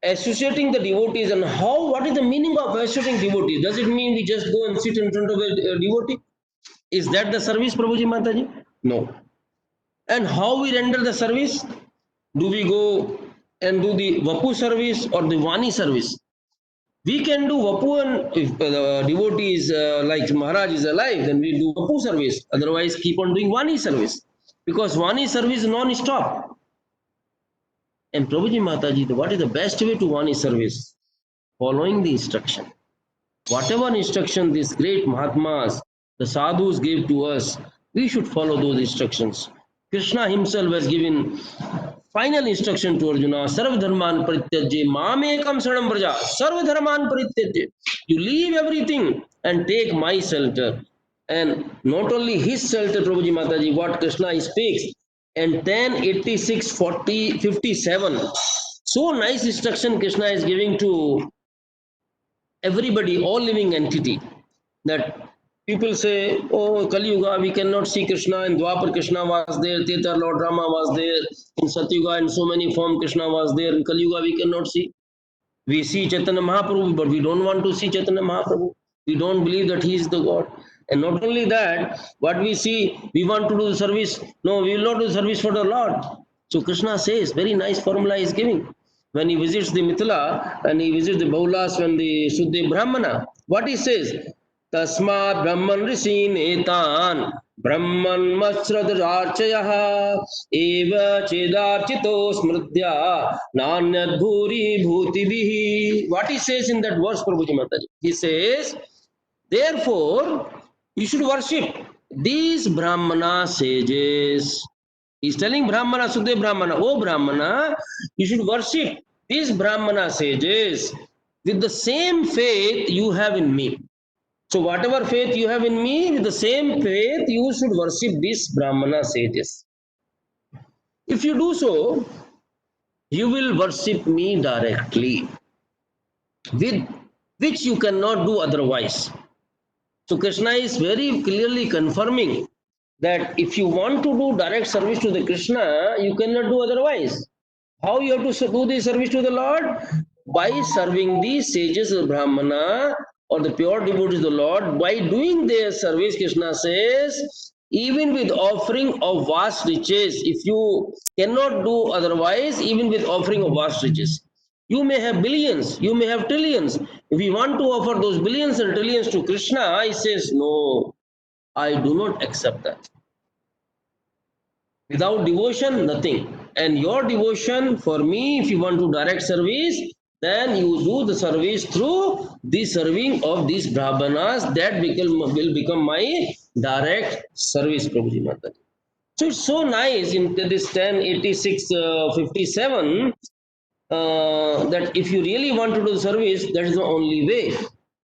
associating the devotees. And what is the meaning of associating devotees? Does it mean we just go and sit in front of a devotee? Is that the service, Prabhuji Mataji? No. And how we render the service? Do we go and do the Vapu service or the Vani service? We can do Vapu, and if the devotee is like Maharaj is alive, then we do Vapu service. Otherwise, keep on doing Vani service. Because Vani service is non-stop. And Prabhuji Mataji, what is the best way to Vani service? Following the instruction. Whatever instruction these great Mahatmas, the sadhus gave to us, we should follow those instructions. Krishna himself has given final instruction to Arjuna, Sarva dharman parityajya mamekam saranam vraja. Sarva dharman parityajya. You leave everything and take my shelter. And not only his shelter, Prabhuji Mataji, what Krishna speaks, and 10, 86, 40, 57. So nice instruction Krishna is giving to everybody, all living entity, that people say, oh, Kali Yuga, we cannot see Krishna. In Dwapar, Krishna was there. Tetar Lord Rama was there. In Satyuga, in so many forms, Krishna was there. In Kali Yuga, we cannot see. We see Chaitanya Mahaprabhu, but we don't want to see Chaitanya Mahaprabhu. We don't believe that he is the God. And not only that, what we see, we want to do the service. No, we will not do the service for the Lord. So Krishna says, very nice formula he is giving. When he visits the Mithila and he visits the Baulas when the Suddhe Brahmana, what he says? Tasmat Brahman Rishi Netan Brahman Masradarchayah Eva Chedarchito Smritya Nanyad Bhuri Bhutibihi. What he says in that verse, Prabhuji Mataji? He says, therefore, you should worship these Brahmana sages. He's telling Brahmana, Suddhe Brahmana, oh Brahmana, you should worship these Brahmana sages with the same faith you have in me. So whatever faith you have in me, with the same faith you should worship these Brahmana sages. If you do so, you will worship me directly, with which you cannot do otherwise. So Krishna is very clearly confirming that if you want to do direct service to the Krishna, you cannot do otherwise. How you have to do the service to the Lord? By serving the sages of Brahmana or the pure devotees of the Lord. By doing their service, Krishna says, even with offering of vast riches, if you cannot do otherwise, even with offering of vast riches. You may have billions, you may have trillions. If you want to offer those billions and trillions to Krishna, he says, no, I do not accept that. Without devotion, nothing. And your devotion for me, if you want to direct service, then you do the service through the serving of these Brahmanas. That will become my direct service, Prabhuji Mataji. So it's so nice in this 1086 57 that if you really want to do the service, that is the only way.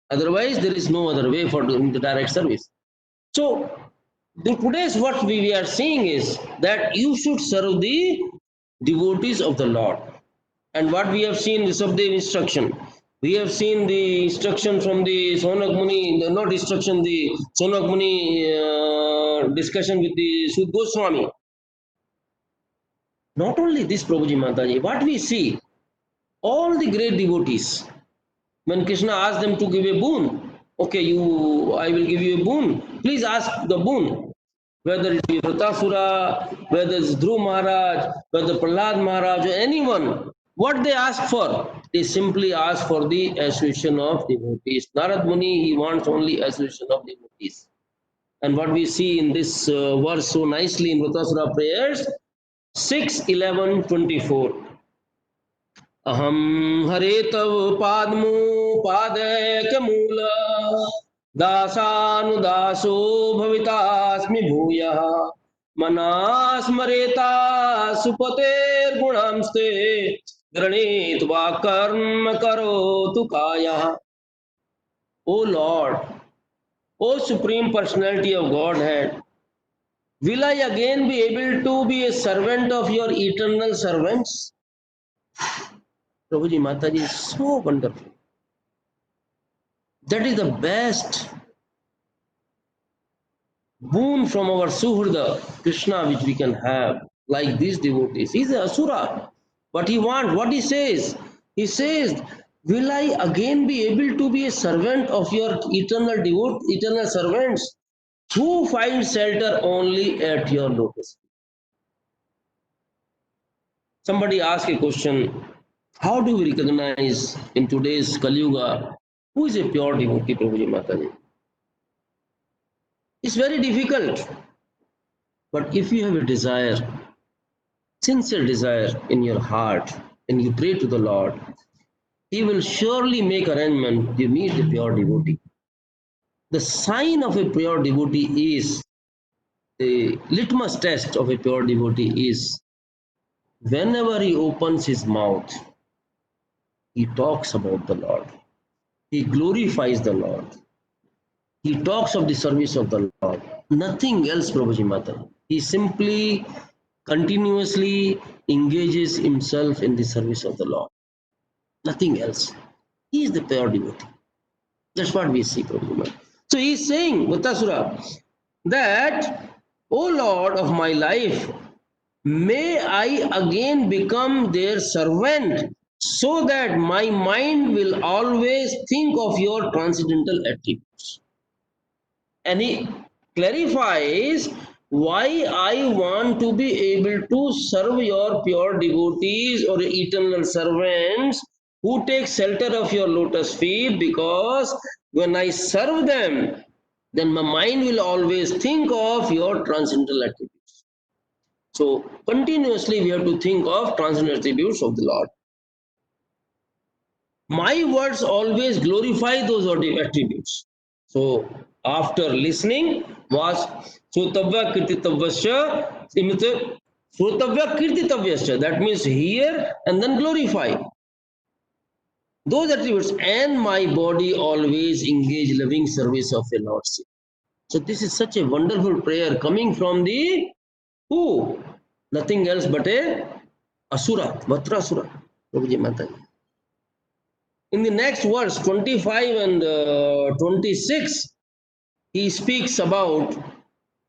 Otherwise, there is no other way for doing the direct service. So today's what we are seeing is that you should serve the devotees of the Lord. And what we have seen, this of the instruction. We have seen the instruction from the Sonak Muni, not instruction, the Sonak Muni discussion with the Sud Goswami. Not only this, Prabhuji Mataji, what we see, all the great devotees, when Krishna asked them to give a boon, okay, I will give you a boon. Please ask the boon. Whether it be Vratasura, whether it's Dhruv Maharaj, whether Prahlad Maharaj, or anyone, what they ask for? They simply ask for the association of devotees. Narad Muni, he wants only association of devotees. And what we see in this verse so nicely in Vratasura prayers, 6, 11, 24. Aham hare tav padmu padek mula dasanudaso bhavitasmi bhuya manasmareta supater gunamste granitva karma karotu kaya. O Lord, O Supreme Personality of Godhead, will I again be able to be a servant of your eternal servants? Prabhuji Mataji is so wonderful. That is the best boon from our Suhrda, Krishna, which we can have, like these devotees. He is an Asura. What he wants, what he says, will I again be able to be a servant of your eternal servants who find shelter only at your lotus? Somebody asked a question, how do we recognize in today's Kali Yuga who is a pure devotee, Prabhuji Mataji? It's very difficult. But if you have a desire, sincere desire in your heart, and you pray to the Lord, He will surely make arrangement to meet the pure devotee. The sign of a pure devotee is The litmus test of a pure devotee is whenever he opens his mouth, he talks about the Lord. He glorifies the Lord. He talks of the service of the Lord. Nothing else, Prabhuji Mata. He simply continuously engages himself in the service of the Lord. Nothing else. He is the pure devotee. That's what we see, Prabhuji Mata. So he is saying, Vattasura, that, O Lord of my life, may I again become their servant so that my mind will always think of your transcendental attributes. And he clarifies why I want to be able to serve your pure devotees or eternal servants who take shelter of your lotus feet, because when I serve them, then my mind will always think of your transcendental attributes. So continuously we have to think of transcendental attributes of the Lord. My words always glorify those attributes. So after listening was Srutavya Kirtitavasya, Srutavya Kirtitavyasya, that means hear and then glorify those attributes, and my body always engage loving service of the Lordship. So this is such a wonderful prayer coming from the who? Nothing else but a Asura, Vatrasura. Prabhuji Mataji. In the next verse, 25 and 26, he speaks about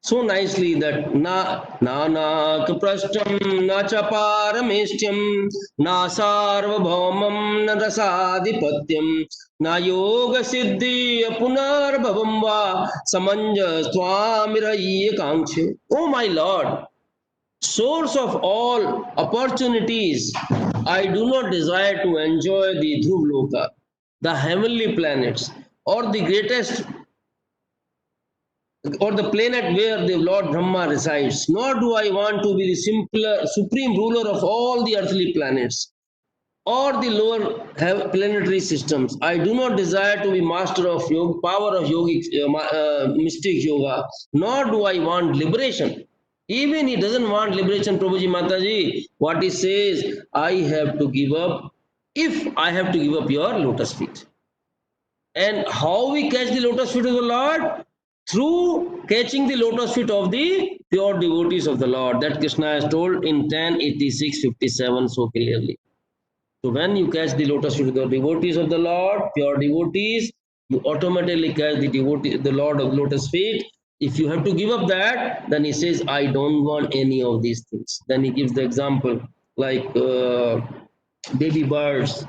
so nicely that na prashtam na cha parameshyam na sarvabhaumam na rasadhipatyam na yoga siddhi apunar bhavam va samanja swamiraye kankshe. Oh my Lord, source of all opportunities, I do not desire to enjoy the Dhruvloka, the heavenly planets, or the greatest, or the planet where the Lord Brahma resides, nor do I want to be the supreme ruler of all the earthly planets or the lower planetary systems. I do not desire to be master of yoga, power of yogic, mystic yoga, nor do I want liberation. Even he doesn't want liberation, Prabhuji Mataji. What he says, I have to give up, if I have to give up your lotus feet. And how we catch the lotus feet of the Lord? Through catching the lotus feet of the pure devotees of the Lord. That Krishna has told in 10:86:57 so clearly. So when you catch the lotus feet of the devotees of the Lord, pure devotees, you automatically catch the Lord of lotus feet. If you have to give up that, then he says, I don't want any of these things. Then he gives the example like baby birds,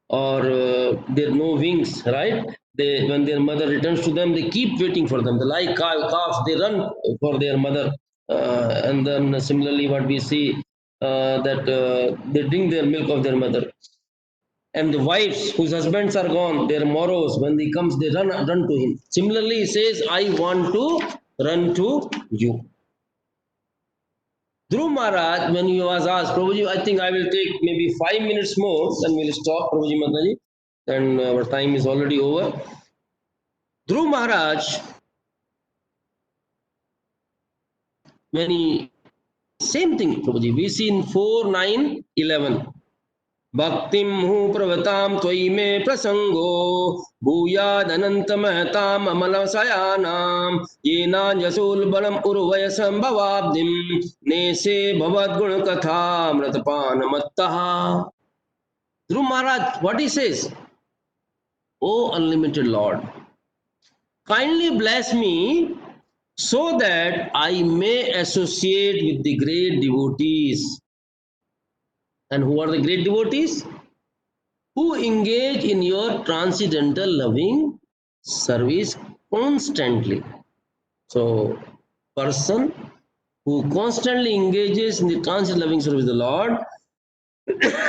or there are no wings, right? They, when their mother returns to them, they keep waiting for them. The like calves, they run for their mother. And then similarly, what we see, that they drink their milk of their mother. And the wives whose husbands are gone, their morrows, when he comes, they run to him. Similarly, he says, I want to run to you. Dhruv Maharaj, when he was asked, Prabhuji, I think I will take maybe 5 minutes more, then we'll stop, Prabhuji Mataji, and our time is already over. Dhruv Maharaj, when he, same thing, Prabhuji, we see in 4, 9, 11. Bhaktim hu pravatam tvai me prasango bhuyad ananta mahtam amalasayanam yena jasul balam urvayasam bhavabdim nese bhavad guna katha mratapan mattaha. Dhruv Maharaj, what he says? O unlimited Lord, kindly bless me so that I may associate with the great devotees. And who are the great devotees? Who engage in your transcendental loving service constantly. So, person who constantly engages in the transcendental loving service of the Lord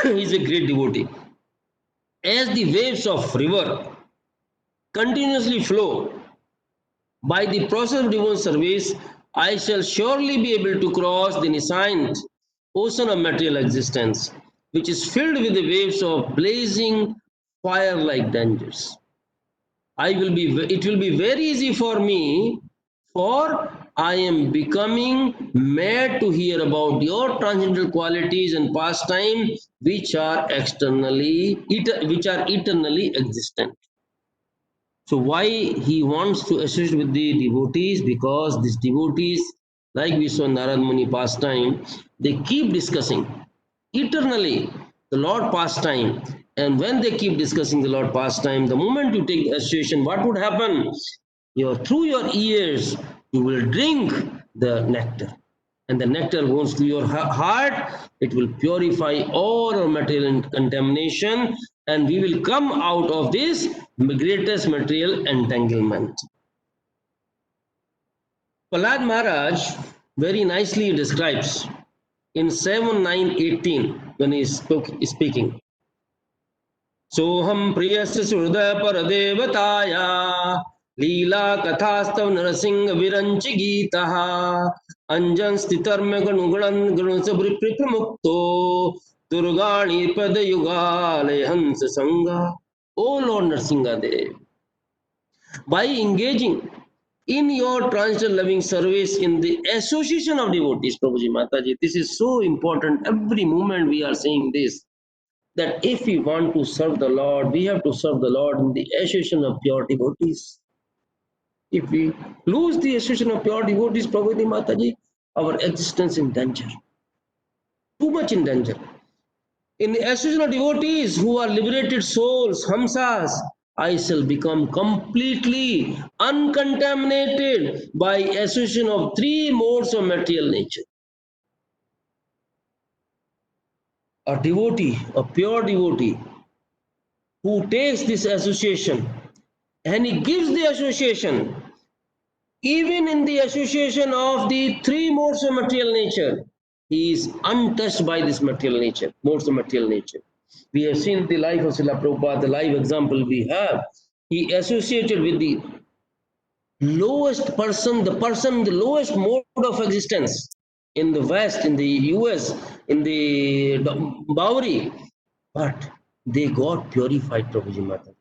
is a great devotee. As the waves of river continuously flow by the process of divine service, I shall surely be able to cross the nascent ocean of material existence, which is filled with the waves of blazing fire-like dangers. It will be very easy for me For I am becoming mad to hear about your transcendental qualities and pastime, which are eternally existent. So why he wants to associate with the devotees? Because these devotees, like we saw in Narad Muni pastime, they keep discussing eternally the Lord pastime. And when they keep discussing the Lord pastime, the moment you take the association, what would happen? Through your ears, you will drink the nectar. And the nectar goes to your heart, it will purify all our material contamination, and we will come out of this greatest material entanglement. Prahlad Maharaj very nicely describes in 7:9:18 when he is speaking. सोहम प्रियस्य हृदय पर देवताया लीला कथास्तव नरसिंह विरंच गीतः अंजन स्थितर्म गणुगणन गणुस प्रमुक्तो दुर्गाणी पद युगालय हंस संगा. O Lord Nrsingadev, by engaging in your transcendental loving service in the association of devotees, Prabhuji Mataji, this is so important. Every moment we are saying this, that if we want to serve the Lord, we have to serve the Lord in the association of pure devotees. If we lose the association of pure devotees, Prabhuji Mataji, our existence in danger. Too much in danger. In the association of devotees who are liberated souls, hamsas, I shall become completely uncontaminated by association of three modes of material nature. A devotee, a pure devotee, who takes this association and he gives the association, even in the association of the three modes of material nature, he is untouched by this material nature, modes of material nature. We have seen the life of Srila Prabhupada, the life example we have. He associated with the lowest person, the lowest mode of existence in the West, in the US, in the Bowery, but they got purified, Prabhuji Mata.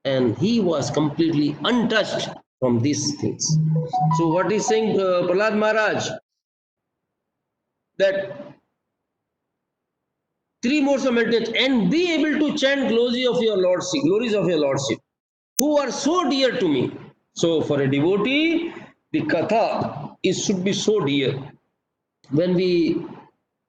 And he was completely untouched from these things. So what is saying Prahlad Maharaj? That three modes of meditation and be able to chant glories of your lordship, who are so dear to me. So for a devotee, the katha should be so dear. Many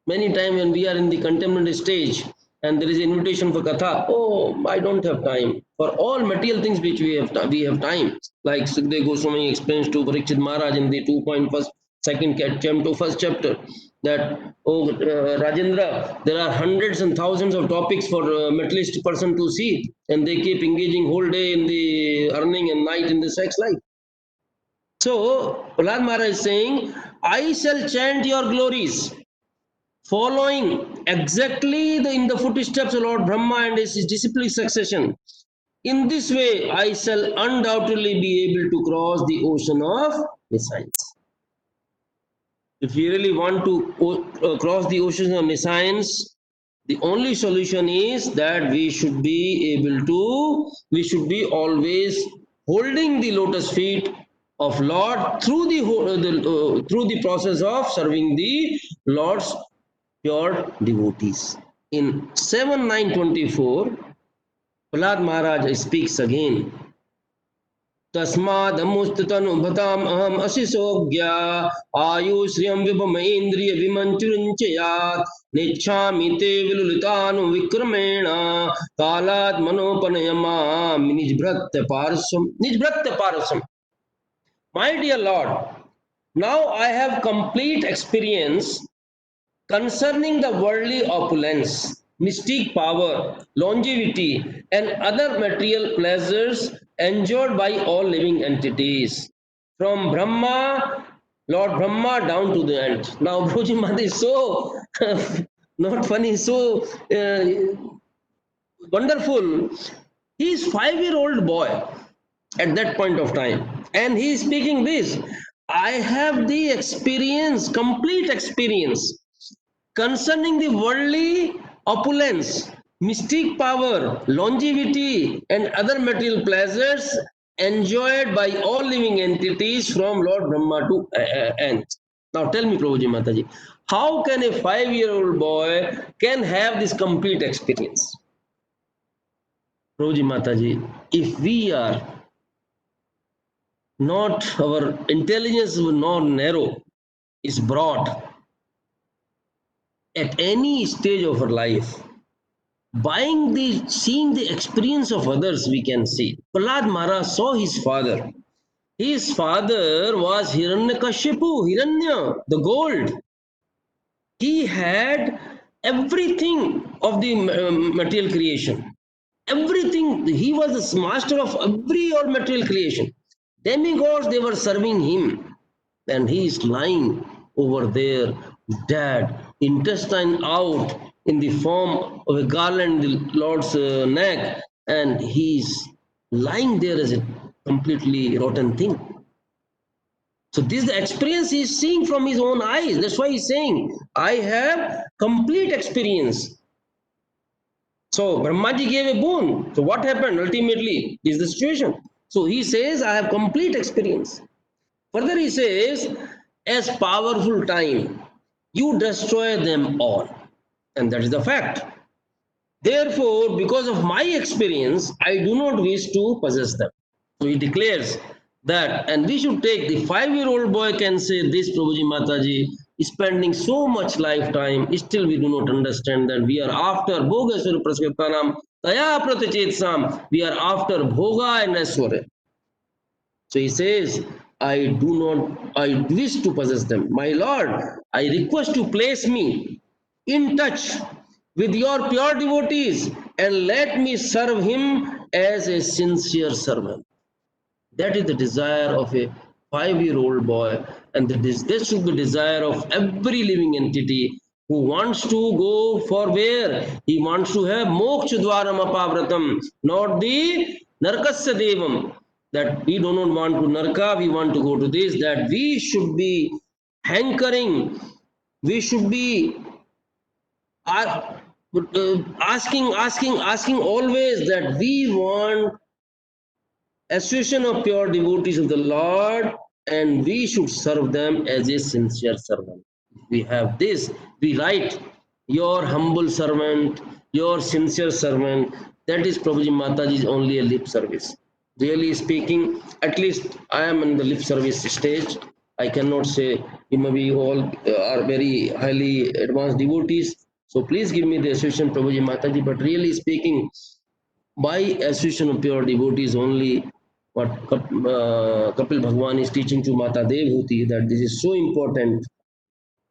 times when we are in the contemplative stage and there is an invitation for katha, oh, I don't have time. For all material things which we have time. Like Sukdev Goswami explains to Parikshit Maharaj in the 2.2 first chapter, that, Rajendra, there are hundreds and thousands of topics for a materialist person to see, and they keep engaging whole day in the earning and night in the sex life. So, Prahlad Maharaj is saying, I shall chant your glories, following exactly in the footsteps of Lord Brahma and his disciplic succession. In this way, I shall undoubtedly be able to cross the ocean of nescience. If we really want to cross the ocean of nescience, the only solution is that we should be always holding the lotus feet of Lord through the process of serving the Lord's pure devotees. In 7:9:24, Prahlad Maharaj speaks again. तस्मादमुस्ततनुभताम् अहम् अशिशोज्ञा आयुश्रियं विभमेन्द्रिय विमञ्चुरिञ्चयात् नेच्छामि ते विलुलितानुविक्रमेण कालात् मनोपनयमामि निजभृत्य पार्श्वम्. My dear Lord, now I have complete experience concerning the worldly opulence, mystic power, longevity, and other material pleasures enjoyed by all living entities, from Lord Brahma, down to the end. Now, Prabhuji Maharaj is so not funny, so wonderful. He is 5-year-old boy at that point of time, and he is speaking this. I have the experience, complete experience, concerning the worldly opulence, mystic power, longevity, and other material pleasures enjoyed by all living entities from Lord Brahma to ants. Now tell me, Prabhuji Mataji, how can a 5-year-old boy can have this complete experience? Prabhuji Mataji, if we are not, our intelligence is not narrow, is broad at any stage of our life, seeing the experience of others, we can see. Prahlad Maharaj saw his father. His father was Hiranyakashipu, Hiranya, the gold. He had everything of the material creation. Everything. He was the master of every all material creation. Demigods, they were serving him. And he is lying over there, dead, intestine out in the form of a garland in the Lord's neck, and he is lying there as a completely rotten thing. So this is the experience he is seeing from his own eyes. That's why he's saying, I have complete experience. So Brahmaji gave a boon. So what happened ultimately is the situation. So he says, I have complete experience. Further he says, as powerful time, you destroy them all. And that is the fact. Therefore, because of my experience, I do not wish to possess them. So he declares that, and we should take the 5-year-old boy can say this, Prabhuji Mataji, spending so much lifetime, still we do not understand that we are after Bhogaswara Praskriptanam, Taya Pratachetsam, we are after Bhoga and Aswara. So he says, I wish to possess them. My Lord, I request to place me in touch with your pure devotees and let me serve him as a sincere servant. That is the desire of a 5-year-old boy, and this should be the desire of every living entity who wants to go for where? He wants to have moksha dwaram apavratam, not the narkasya devam. That we do not want to narka, we want to go to this, that we should be hankering, we should be asking always that we want association of pure devotees of the Lord, and we should serve them as a sincere servant. We have this, we write, your humble servant, your sincere servant. That is Prabhuji Mataji's only a lip service. Really speaking, at least I am in the lip service stage. I cannot say you may be all are very highly advanced devotees. So please give me the association, Prabhuji Mataji. But really speaking, by association of pure devotees only, what Kapil Bhagwan is teaching to Mata Devhuti, that this is so important.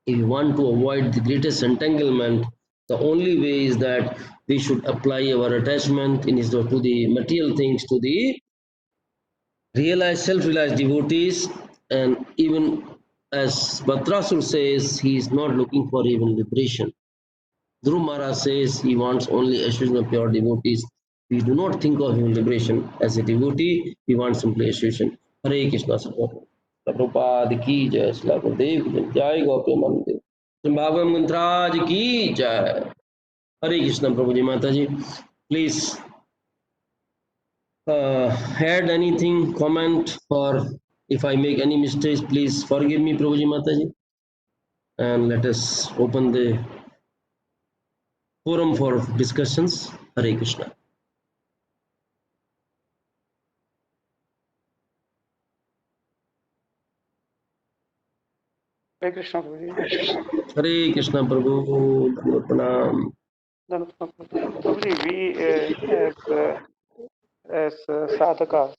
If you want to avoid the greatest entanglement, the only way is that we should apply our attachment in his, to the material things, to the realized, self-realized devotees, and even as Bhadrasur says, he is not looking for even liberation. Dhruv Maharaj says he wants only association of pure devotees. We do not think of human liberation as a devotee, we want simply association. Hare Krishna Sarvapam. Prabhupada ki jai, Srila Gurudev ki jai, Jai Gopi Bhagwan Mantraj ki jai. Hare Krishna Prabhuji Mataji. Please add anything, comment, or if I make any mistakes, please forgive me, Prabhuji Mataji. And let us open the forum for discussions. Hare Krishna. Hare Krishna Prabhuji. Hare Krishna Prabhu. Pranam. Prabhuji, we as sadhakas,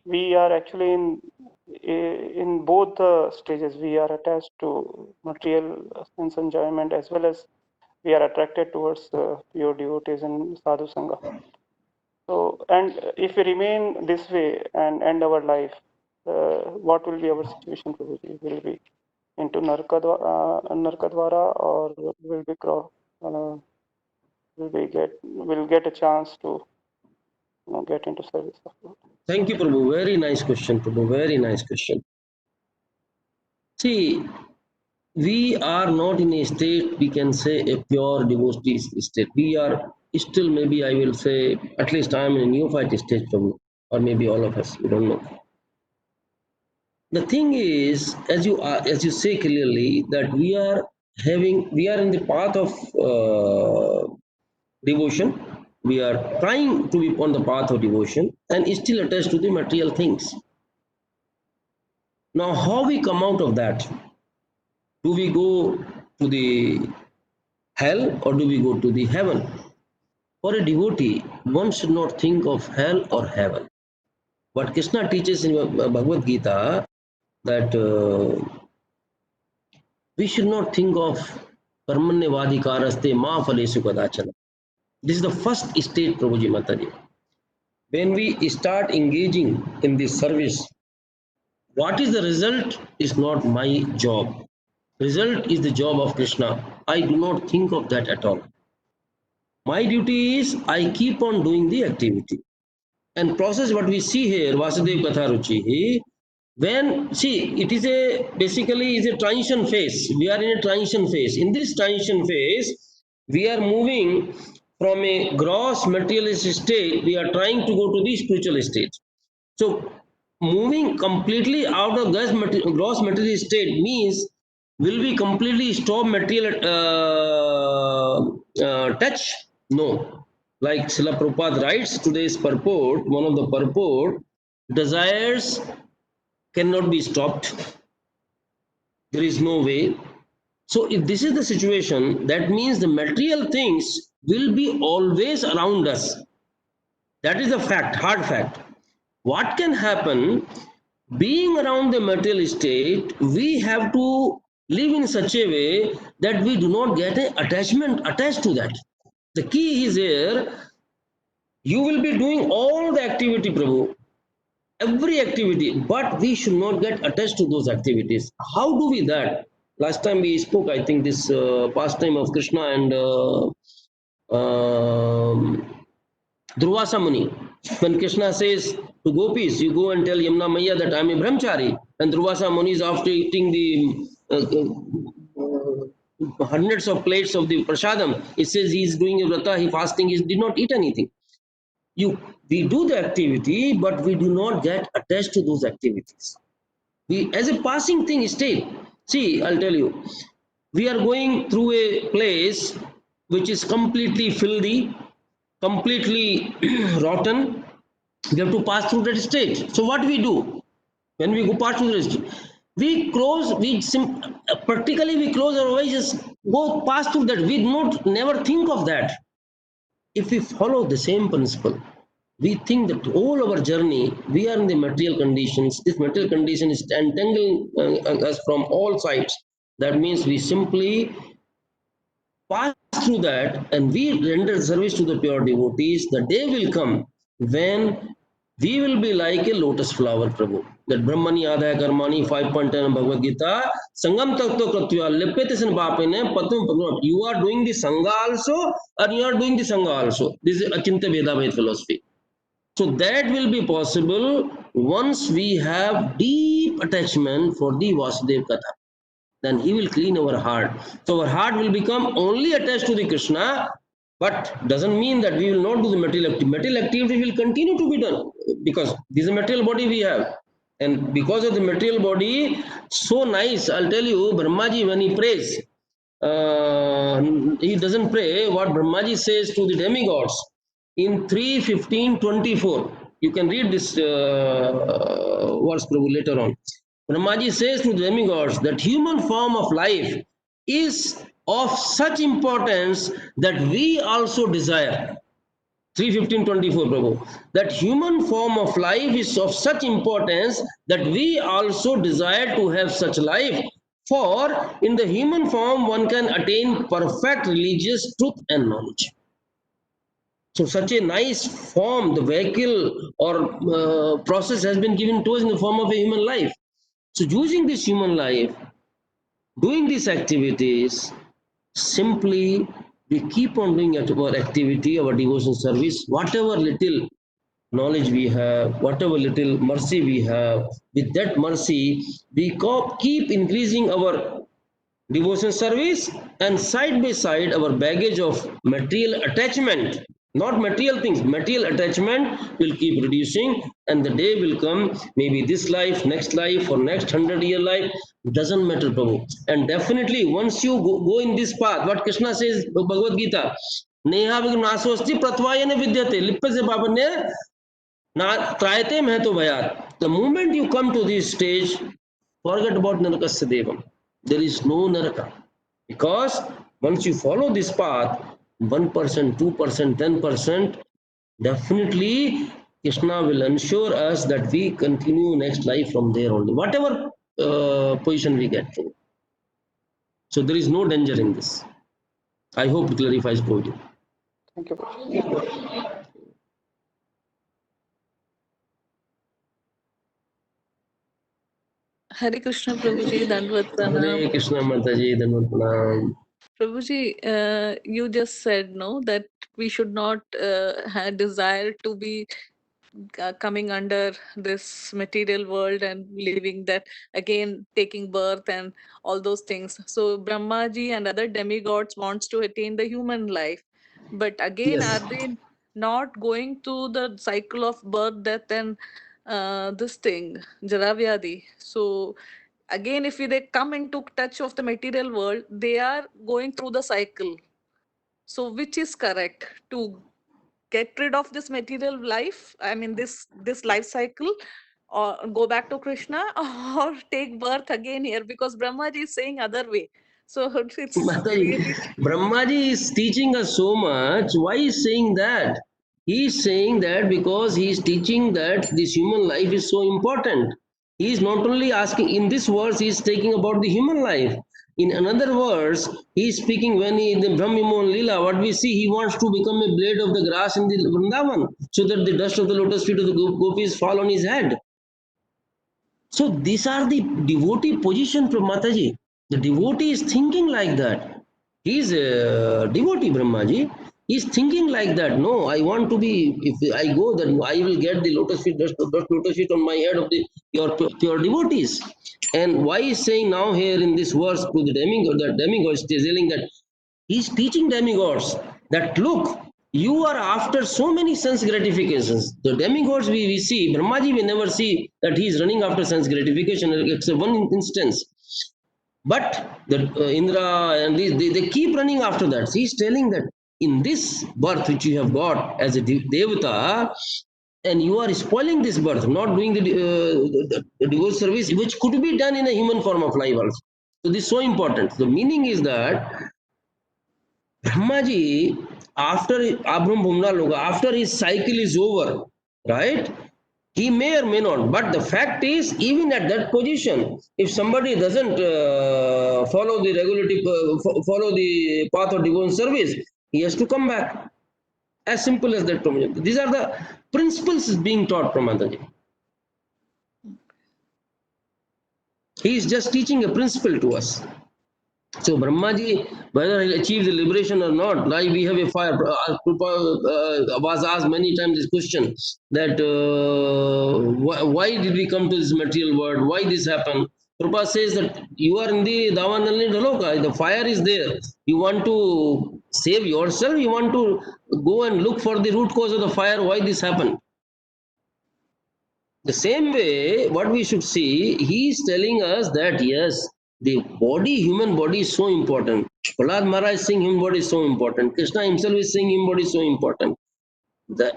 we are actually in both the stages. We are attached to material sense enjoyment as well as we are attracted towards pure devotees and sadhu sangha. So, and if we remain this way and end our life, what will be our situation, Prabhuji? Will we into Narkadwara, or will we will get a chance to get into service of Lord? Thank you, Prabhu. Very nice question, Prabhu. Very nice question. See, we are not in a state, we can say, a pure devotee state. We are still, maybe I will say, at least I am in a neophyte stage, Prabhu. or maybe all of us, we don't know. The thing is, as you say clearly, that we are in the path of devotion. We are trying to be on the path of devotion and is still attached to the material things. Now, how we come out of that? Do we go to the hell or do we go to the heaven? For a devotee, one should not think of hell or heaven. What Krishna teaches in Bhagavad Gita, that we should not think of karmanyavadhikaraste ma phalesu kadachana. This is the first stage, Prabhuji Mataji. When we start engaging in this service, what is the result is not my job. Result is the job of Krishna. I do not think of that at all. My duty is I keep on doing the activity. And process what we see here, Vasudev Katha Ruchi, when, see, it is basically is a transition phase. We are in a transition phase. In this transition phase, we are moving from a gross materialistic state, we are trying to go to the spiritual state. So, moving completely out of this gross material state means, will we completely stop material touch? No. Like Srila Prabhupada writes today's purport, one of the purport, desires cannot be stopped. There is no way. So if this is the situation, that means the material things will be always around us. That is a fact, hard fact. What can happen? Being around the material state, we have to live in such a way that we do not get an attachment attached to that. The key is here, you will be doing all the activity, Prabhu, every activity, but we should not get attached to those activities. How do we that? Last time we spoke, I think, this pastime of Krishna and Durvasa Muni. When Krishna says to gopis, you go and tell Yamuna Maya that I am a brahmachari, and Durvasa Muni is after eating the hundreds of plates of the prasadam, it says he is doing a vrata, he fasting, he did not eat anything. We do the activity, but we do not get attached to those activities. We, as a passing thing, state. See, I'll tell you, we are going through a place which is completely filthy, completely rotten. We have to pass through that state. So what we do when we go pass through the state? We close, practically we close our eyes, just go pass through that. We never think of that. If we follow the same principle, we think that all our journey, we are in the material conditions. This material condition is entangling us from all sides. That means we simply pass through that and we render service to the pure devotees. The day will come when we will be like a lotus flower, Prabhu. That Brahmani Adhaya Karmani 5.10 Bhagavad Gita, Sangam Takto Kratya, Lepetisan Bapene, Patum Pagnot. You are doing the Sangha also, and you are doing the Sangha also. This is Achintya Vedabhed philosophy. So that will be possible once we have deep attachment for the Vasudev Katha. Then he will clean our heart. So our heart will become only attached to the Krishna, but doesn't mean that we will not do the material activity. Material activity will continue to be done because this is a material body we have. And because of the material body, so nice, I'll tell you, Brahmaji, when he prays, he doesn't pray what Brahmaji says to the demigods. In 3:15:24, you can read this verse, Prabhu, later on. Brahmaji says to the demigods that human form of life is of such importance that we also desire. 3:15:24, Prabhu. That human form of life is of such importance that we also desire to have such life. For in the human form, one can attain perfect religious truth and knowledge. So such a nice form, the vehicle or process has been given to us in the form of a human life. So using this human life, doing these activities, simply we keep on doing our activity, our devotion service, whatever little knowledge we have, whatever little mercy we have, with that mercy, we keep increasing our devotion service, and side by side our baggage of material attachment, not material things, material attachment will keep reducing, And the day will come, maybe this life, or next 100-year life, doesn't matter, Prabhu. And definitely, once you go in this path, what Krishna says, Bhagavad Gita, Neha Nasosti Pratvayana Vidyate, Lippase Babane, Trayate Mehato Bhayat. The moment you come to this stage, forget about Narakasya Devam. There is no Naraka. Because once you follow this path, 1%, 2%, 10%, definitely Krishna will ensure us that we continue next life from there only, whatever position we get to. So there is no danger in this. I hope it clarifies for you. Thank you, Prabhuji. Hare Krishna Prabhuji, Dandvat Hare Pranam. Krishna Mataji, Dhanvat Pranam. Prabhuji, you just said no that we should not have desire to be coming under this material world and living that again, taking birth and all those things. So Brahmaji and other demigods wants to attain the human life, but again, Yes. are they not going through the cycle of birth, death, and this thing, Jaravyadi? So again, if they come into touch of the material world, they are going through the cycle. So which is correct, to get rid of this material life, I mean this life cycle, or go back to Krishna, or take birth again here? Because Brahmaji is saying other way. So it's Mataji, really Brahmaji is teaching us so much. Why is saying that? He is saying that because he is teaching that this human life is so important. He is not only asking, in this verse, he is taking about the human life. In another verse, he is speaking when he in the Brahmimon Lila, what we see, he wants to become a blade of the grass in the Vrindavan, so that the dust of the lotus feet of the gopis fall on his head. So these are the devotee position from Mataji. The devotee is thinking like that. He is a devotee, Brahmaji. He is thinking like that. No, I want to be, if I go, then I will get the lotus feet, dust lotus feet on my head of the pure devotees. And why is saying now here in this verse to the demigod is telling that he's teaching demigods that look, you are after so many sense gratifications. The demigods we see, Brahmaji we never see that he is running after sense gratification except one instance. But the Indra and they keep running after that. So he's telling that in this birth which you have got as a devata, and you are spoiling this birth, not doing the divorce service, which could be done in a human form of life also. So this is so important. The meaning is that Brahmaji, after Abram Bhumra Loga, after his cycle is over, right? He may or may not, but the fact is, even at that position, if somebody doesn't follow the regulative, follow the path of divine service, he has to come back. As simple as that. These are the principles being taught from Mataji. He is just teaching a principle to us. So Brahmaji, whether he achieves the liberation or not, like we have a fire. Was asked many times this question that why did we come to this material world? Why this happened? Prabhupada says that you are in the Davanalini Dhaloka, the fire is there. You want to save yourself, you want to go and look for the root cause of the fire, why this happened. The same way, what we should see, he is telling us that yes, the body, human body is so important. Prahlad Maharaj is saying human body is so important. Krishna himself is saying human body is so important. The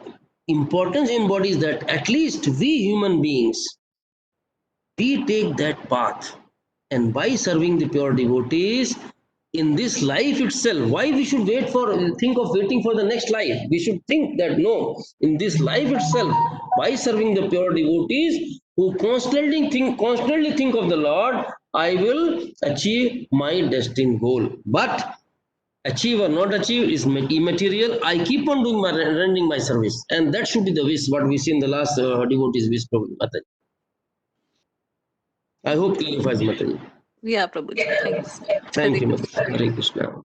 importance in body is that at least we human beings, we take that path. And by serving the pure devotees, in this life itself, why we should think of waiting for the next life? We should think that no, in this life itself, by serving the pure devotees who constantly think of the Lord, I will achieve my destined goal. But achieve or not achieve is immaterial. I keep on doing rendering my service, and that should be the wish. What we see in the last devotees wish program. I hope clarifies Mataji. yeah, Prabhuji. Thanks. Thank you, Hare Mataji. Hare Krishna.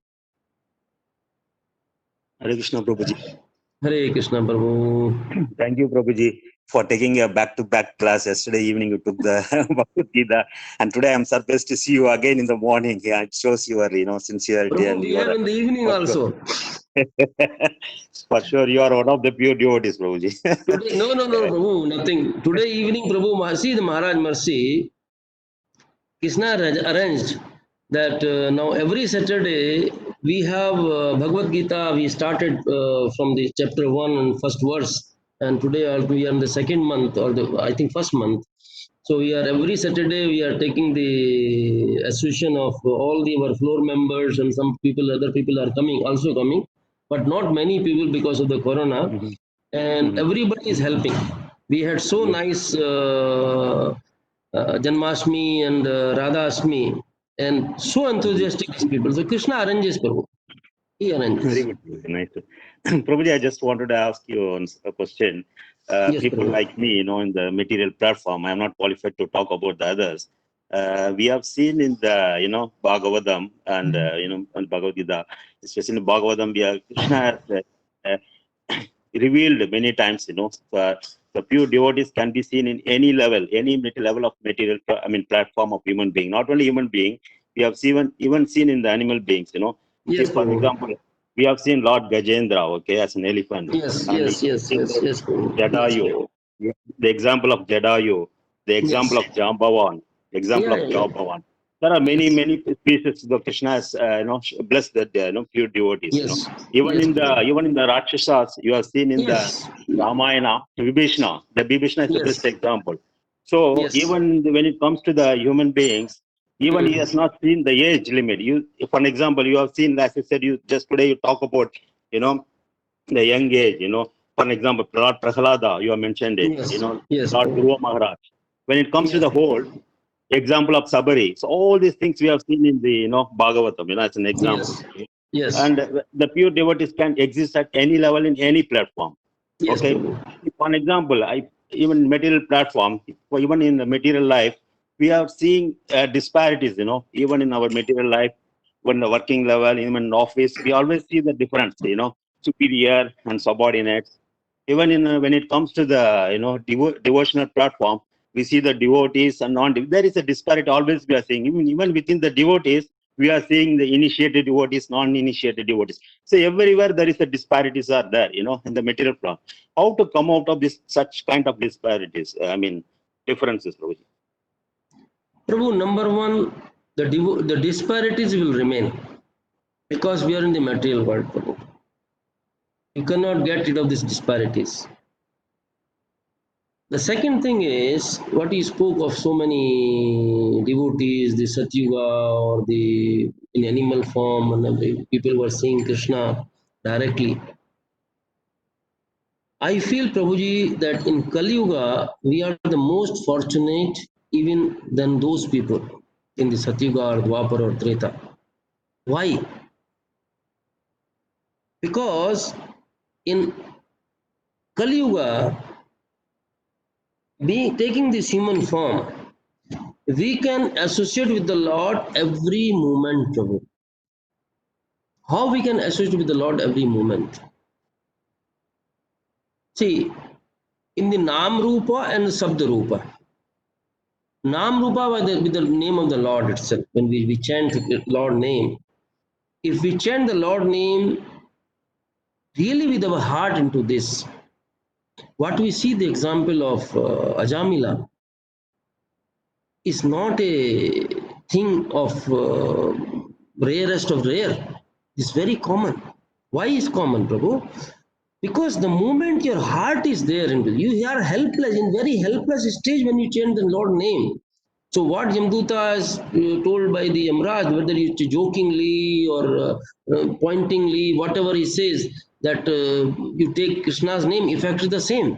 Hare Krishna, Prabhuji. Hare Krishna, Prabhu. Thank you, Prabhuji, for taking a back-to-back class. Yesterday evening, you took the Bhagavad Gita, and today I'm surprised to see you again in the morning. Yeah, it shows your, sincerity Prabhu, and we your. have in the evening also. For sure, you are one of the pure devotees, Prabhuji. Today, no, Prabhu, nothing. Today evening, Prabhu, see the Maharaj Mercy, Krishna arranged that now every Saturday we have Bhagavad Gita. We started from the chapter 1 and first verse, and today we are in the second month or the I think first month. So we are every Saturday we are taking the association of all our floor members, and some people, other people are coming, also coming, but not many people because of the corona, Mhm. and Mhm. everybody is helping. We had so Yes. nice Janmashtami and Radha Ashmi, and so enthusiastic people. So Krishna arranges, Prabhu. He Very arranges. good. Nice. Prabhuji, I just wanted to ask you a question. Yes, People Prabhu. like me, in the material platform, I am not qualified to talk about the others. We have seen in the, Bhagavatam and, and Bhagavad Gita, especially in Bhagavatam, Krishna has revealed many times, the pure devotees can be seen in any level, any level of material, platform of human being. Not only human being, we have even seen in the animal beings, See, Yes, for Prabhu. example, we have seen Lord Gajendra, okay, as an elephant, Yes, and we yes, have yes, seen yes, yes, Prabhu. Yes, Jadayu, the example of Jadayu, the yes. example of Jambavan, the example Yeah, of yeah, yeah. Jambavan. There are many, Yes, many species of Krishna has, blessed that, pure devotees, yes, Even yes, in Prabhu. the Rakshasas, you have seen in the Yes, Ramayana, Vibhishna. The Vibhishna is the yes, best example. So yes. even when it comes to the human beings, even he Mm. has not seen the age limit. For an example, you have seen, as I said, you just today you talk about, you know, the young age, For an example, Lord Prahalada, you have mentioned it, Yes, yes, Lord Prabhu. Dhruva Maharaj. When it comes to Yes, the whole example of Sabari, so all these things we have seen in the, Bhagavatam, as an example. yes, yes, And the pure devotees can exist at any level in any platform. yes, Okay. Prabhu. For an example, even material platform, or even in the material life, we are seeing disparities, even in our material life, when the working level, even in office, we always see the difference, superior and subordinates. Even in when it comes to the, devotional platform, we see the devotees and non. There is a disparity always we are seeing. Even within the devotees, we are seeing the initiated devotees, non-initiated devotees. So everywhere there is a disparities are there, in the material plane. How to come out of this such kind of disparities? Differences, Prabhuji. Prabhu, number one, the disparities will remain because we are in the material world, Prabhu. You cannot get rid of these disparities. The second thing is what he spoke of so many devotees, the Satyuga or the in animal form, and people were seeing Krishna directly. I feel, Prabhuji, that in Kali Yuga, we are the most fortunate even than those people in the Satyuga or Dwapar or Treta. Why? Because in Kali Yuga, being taking this human form, we can associate with the Lord every moment, Prabhu. How we can associate with the Lord every moment? See, in the Nam Rupa and Sabda Rupa. Nam Rupa with the name of the Lord itself. When we chant the Lord name, if we chant the Lord name really with our heart into this, what we see the example of Ajamila is not a thing of rarest of rare. It's very common. Why is common, Prabhu? Because the moment your heart is there, you are helpless, in very helpless stage when you chant the Lord name. So what Yamduta is told by the Yamraj, whether it's jokingly or pointingly, whatever he says, that you take Krishna's name, effect is the same.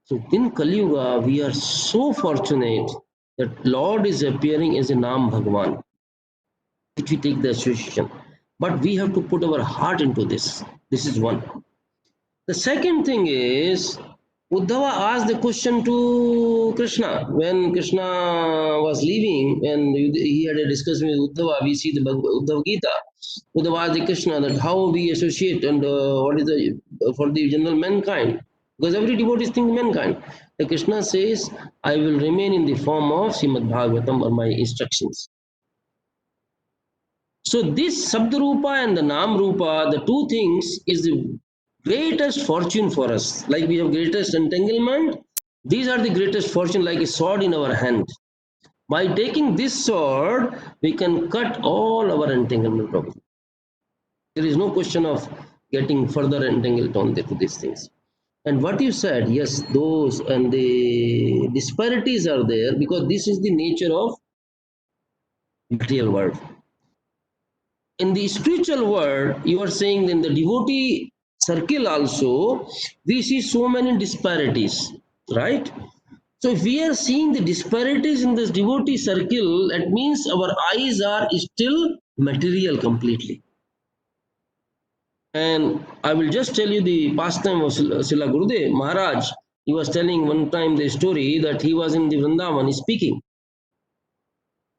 So in Kali Yuga, we are so fortunate that Lord is appearing as a Nam Bhagwan, if we take the association. But we have to put our heart into this. This is one. The second thing is, Uddhava asked the question to Krishna when Krishna was leaving and he had a discussion with Uddhava. We see the Uddhava Gita. Uddhava asked the Krishna that how we associate and what is the for the general mankind, because every devotee is thinking mankind. The Krishna says, "I will remain in the form of Srimad Bhagavatam or my instructions." So this Sabdarupa and the Nam Rupa, the two things is the greatest fortune for us. Like we have greatest entanglement, these are the greatest fortune, like a sword in our hand. By taking this sword, we can cut all our entanglement problems. There is no question of getting further entangled on to these things. And what you said, yes, those and the disparities are there because this is the nature of material world. In the spiritual world, you are saying in the devotee circle also, we see so many disparities, right? So if we are seeing the disparities in this devotee circle, that means our eyes are still material completely. And I will just tell you the pastime of Srila Gurudev Maharaj. He was telling one time the story that he was in the Vrindavan speaking.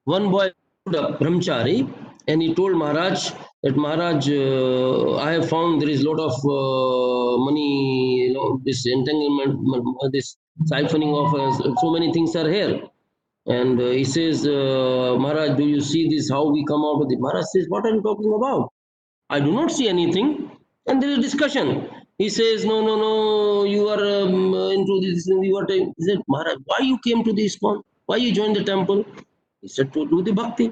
One boy stood up, brahmachari, and he told Maharaj that Maharaj, I have found there is a lot of money, this entanglement, this siphoning of so many things are here. And he says, Maharaj, do you see this? How we come out of it? Maharaj says, what are you talking about? I do not see anything. And there is discussion. He says, no, no, no, you are into this. You are. He said, Maharaj, why you came to the ISKCON? Why you joined the temple? He said, to do the bhakti.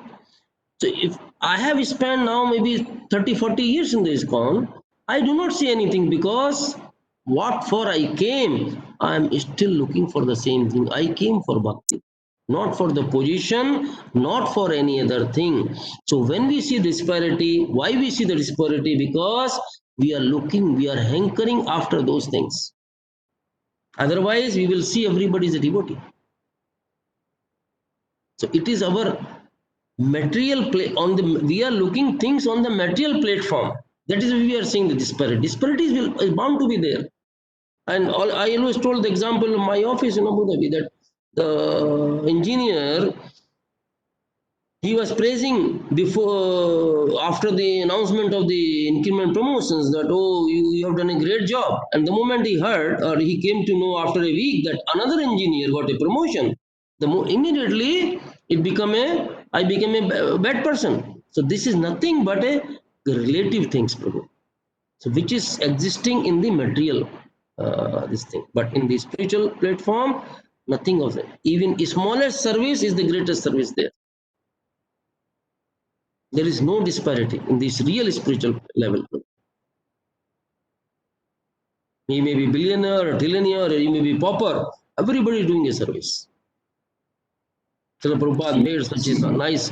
So if I have spent now maybe 30, 40 years in the ISKCON, I do not see anything because what for I came, I am still looking for the same thing. I came for bhakti, not for the position, not for any other thing. So when we see disparity, why we see the disparity? Because we are looking, we are hankering after those things. Otherwise, we will see everybody is a devotee. So it is our material play on the, we are looking things on the material platform. That is why we are seeing the disparity. Disparities is bound to be there. And I always told the example of my office in Abu Dhabi that the engineer, he was praising before, after the announcement of the increment promotions, that, oh, you have done a great job. And the moment he heard, or he came to know after a week that another engineer got a promotion, immediately it became I became a bad person. So this is nothing but a relative things, Prabhu. So which is existing in the material, this thing. But in the spiritual platform, nothing of it. Even smallest service is the greatest service there. There is no disparity in this real spiritual level. He may be billionaire or trillionaire, or he may be pauper. Everybody is doing a service. Srila Prabhupada made such a nice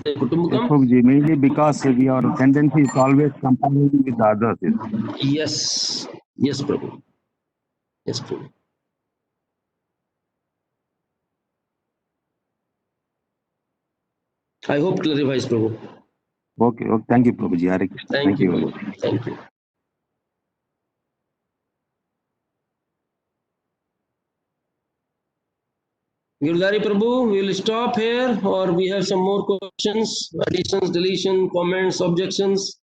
Kutumbakam. Prabhuji, mainly because our tendency is always comparing with the others. Yes, yes, Prabhu. Yes, Prabhu. I hope clarifies, Prabhu. Okay, okay. Thank you, Prabhuji. Hare Krishna. Thank you, very Prabhu. much. Thank you. Girdhari Prabhu, we will stop here, or we have some more questions, additions, deletion, comments, objections.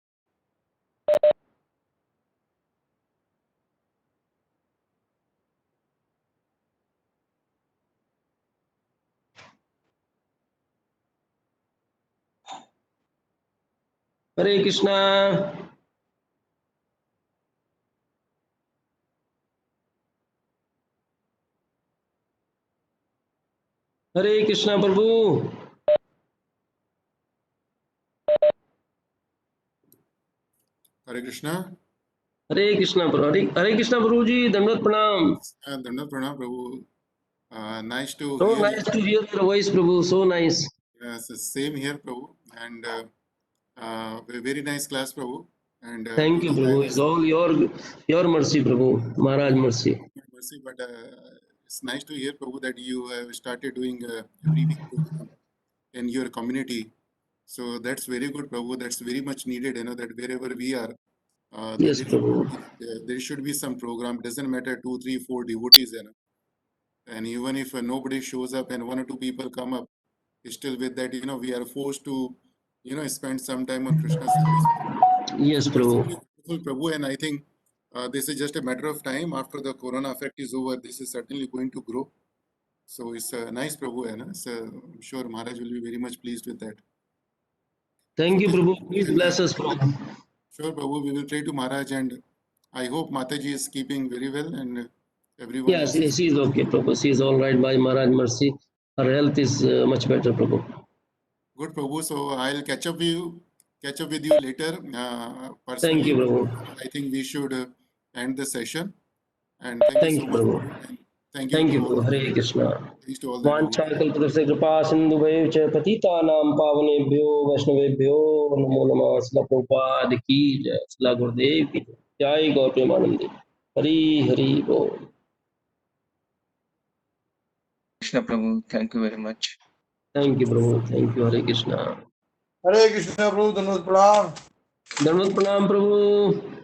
Hare Krishna. Hare Krishna, Prabhu. Hare Krishna. Hare Krishna, Prabhu. Hare Krishna, Prabhu ji. Dandavat pranam. Dandavat pranam, Prabhu. Nice to So hear nice to hear your voice, Prabhu. So nice. Yes, same here, Prabhu. And very nice class, Prabhu. And Thank you, Prabhu. It's all your mercy, Prabhu. Maharaj mercy. mercy, but it's nice to hear, Prabhu, that you have started doing every week program in your community. So that's very good, Prabhu. That's very much needed, that wherever we are, Yes, Prabhu. there should be some program. Doesn't matter 2, 3, 4 devotees, and even if nobody shows up and 1 or 2 people come up, still with that, we are forced to, spend some time on Krishna service. Yes, So Prabhu. that's beautiful, Prabhu, and I think this is just a matter of time. After the corona effect is over, this is certainly going to grow. So it's nice, Prabhu, and so I'm sure Maharaj will be very much pleased with that. Thank you, Prabhu. Please bless us, Prabhu. Sure, Prabhu, we will pray to Maharaj, and I hope Mataji is keeping very well, and everyone Yes, else. she is okay, Prabhu. She is all right by Maharaj mercy. Her health is much better, Prabhu. Good, Prabhu. So I'll catch up with you later personally. Thank you, Prabhu. I think we should end the session. And thank you Thank so you, much. Prabhu. And thank you Thank to you, all. Prabhu. Hare Krishna. Thanks to all the devotees. वाञ्छाकल्पतरुस्य कृपा सिन्धुभैः च पतितानां पावनेभ्यो वैष्णवेभ्यो नमो नमः। श्रील प्रभुपाद की जय, श्रील गुरुदेव की जय। जय गौर प्रेमानंदी। हरि हरि बोल। Krishna Prabhu, thank you very much. Thank you प्रभु, थैंक यू। हरे कृष्णा। हरे कृष्ण प्रभु, धन्यवाद प्रणाम। धन्यवाद प्रणाम प्रभु।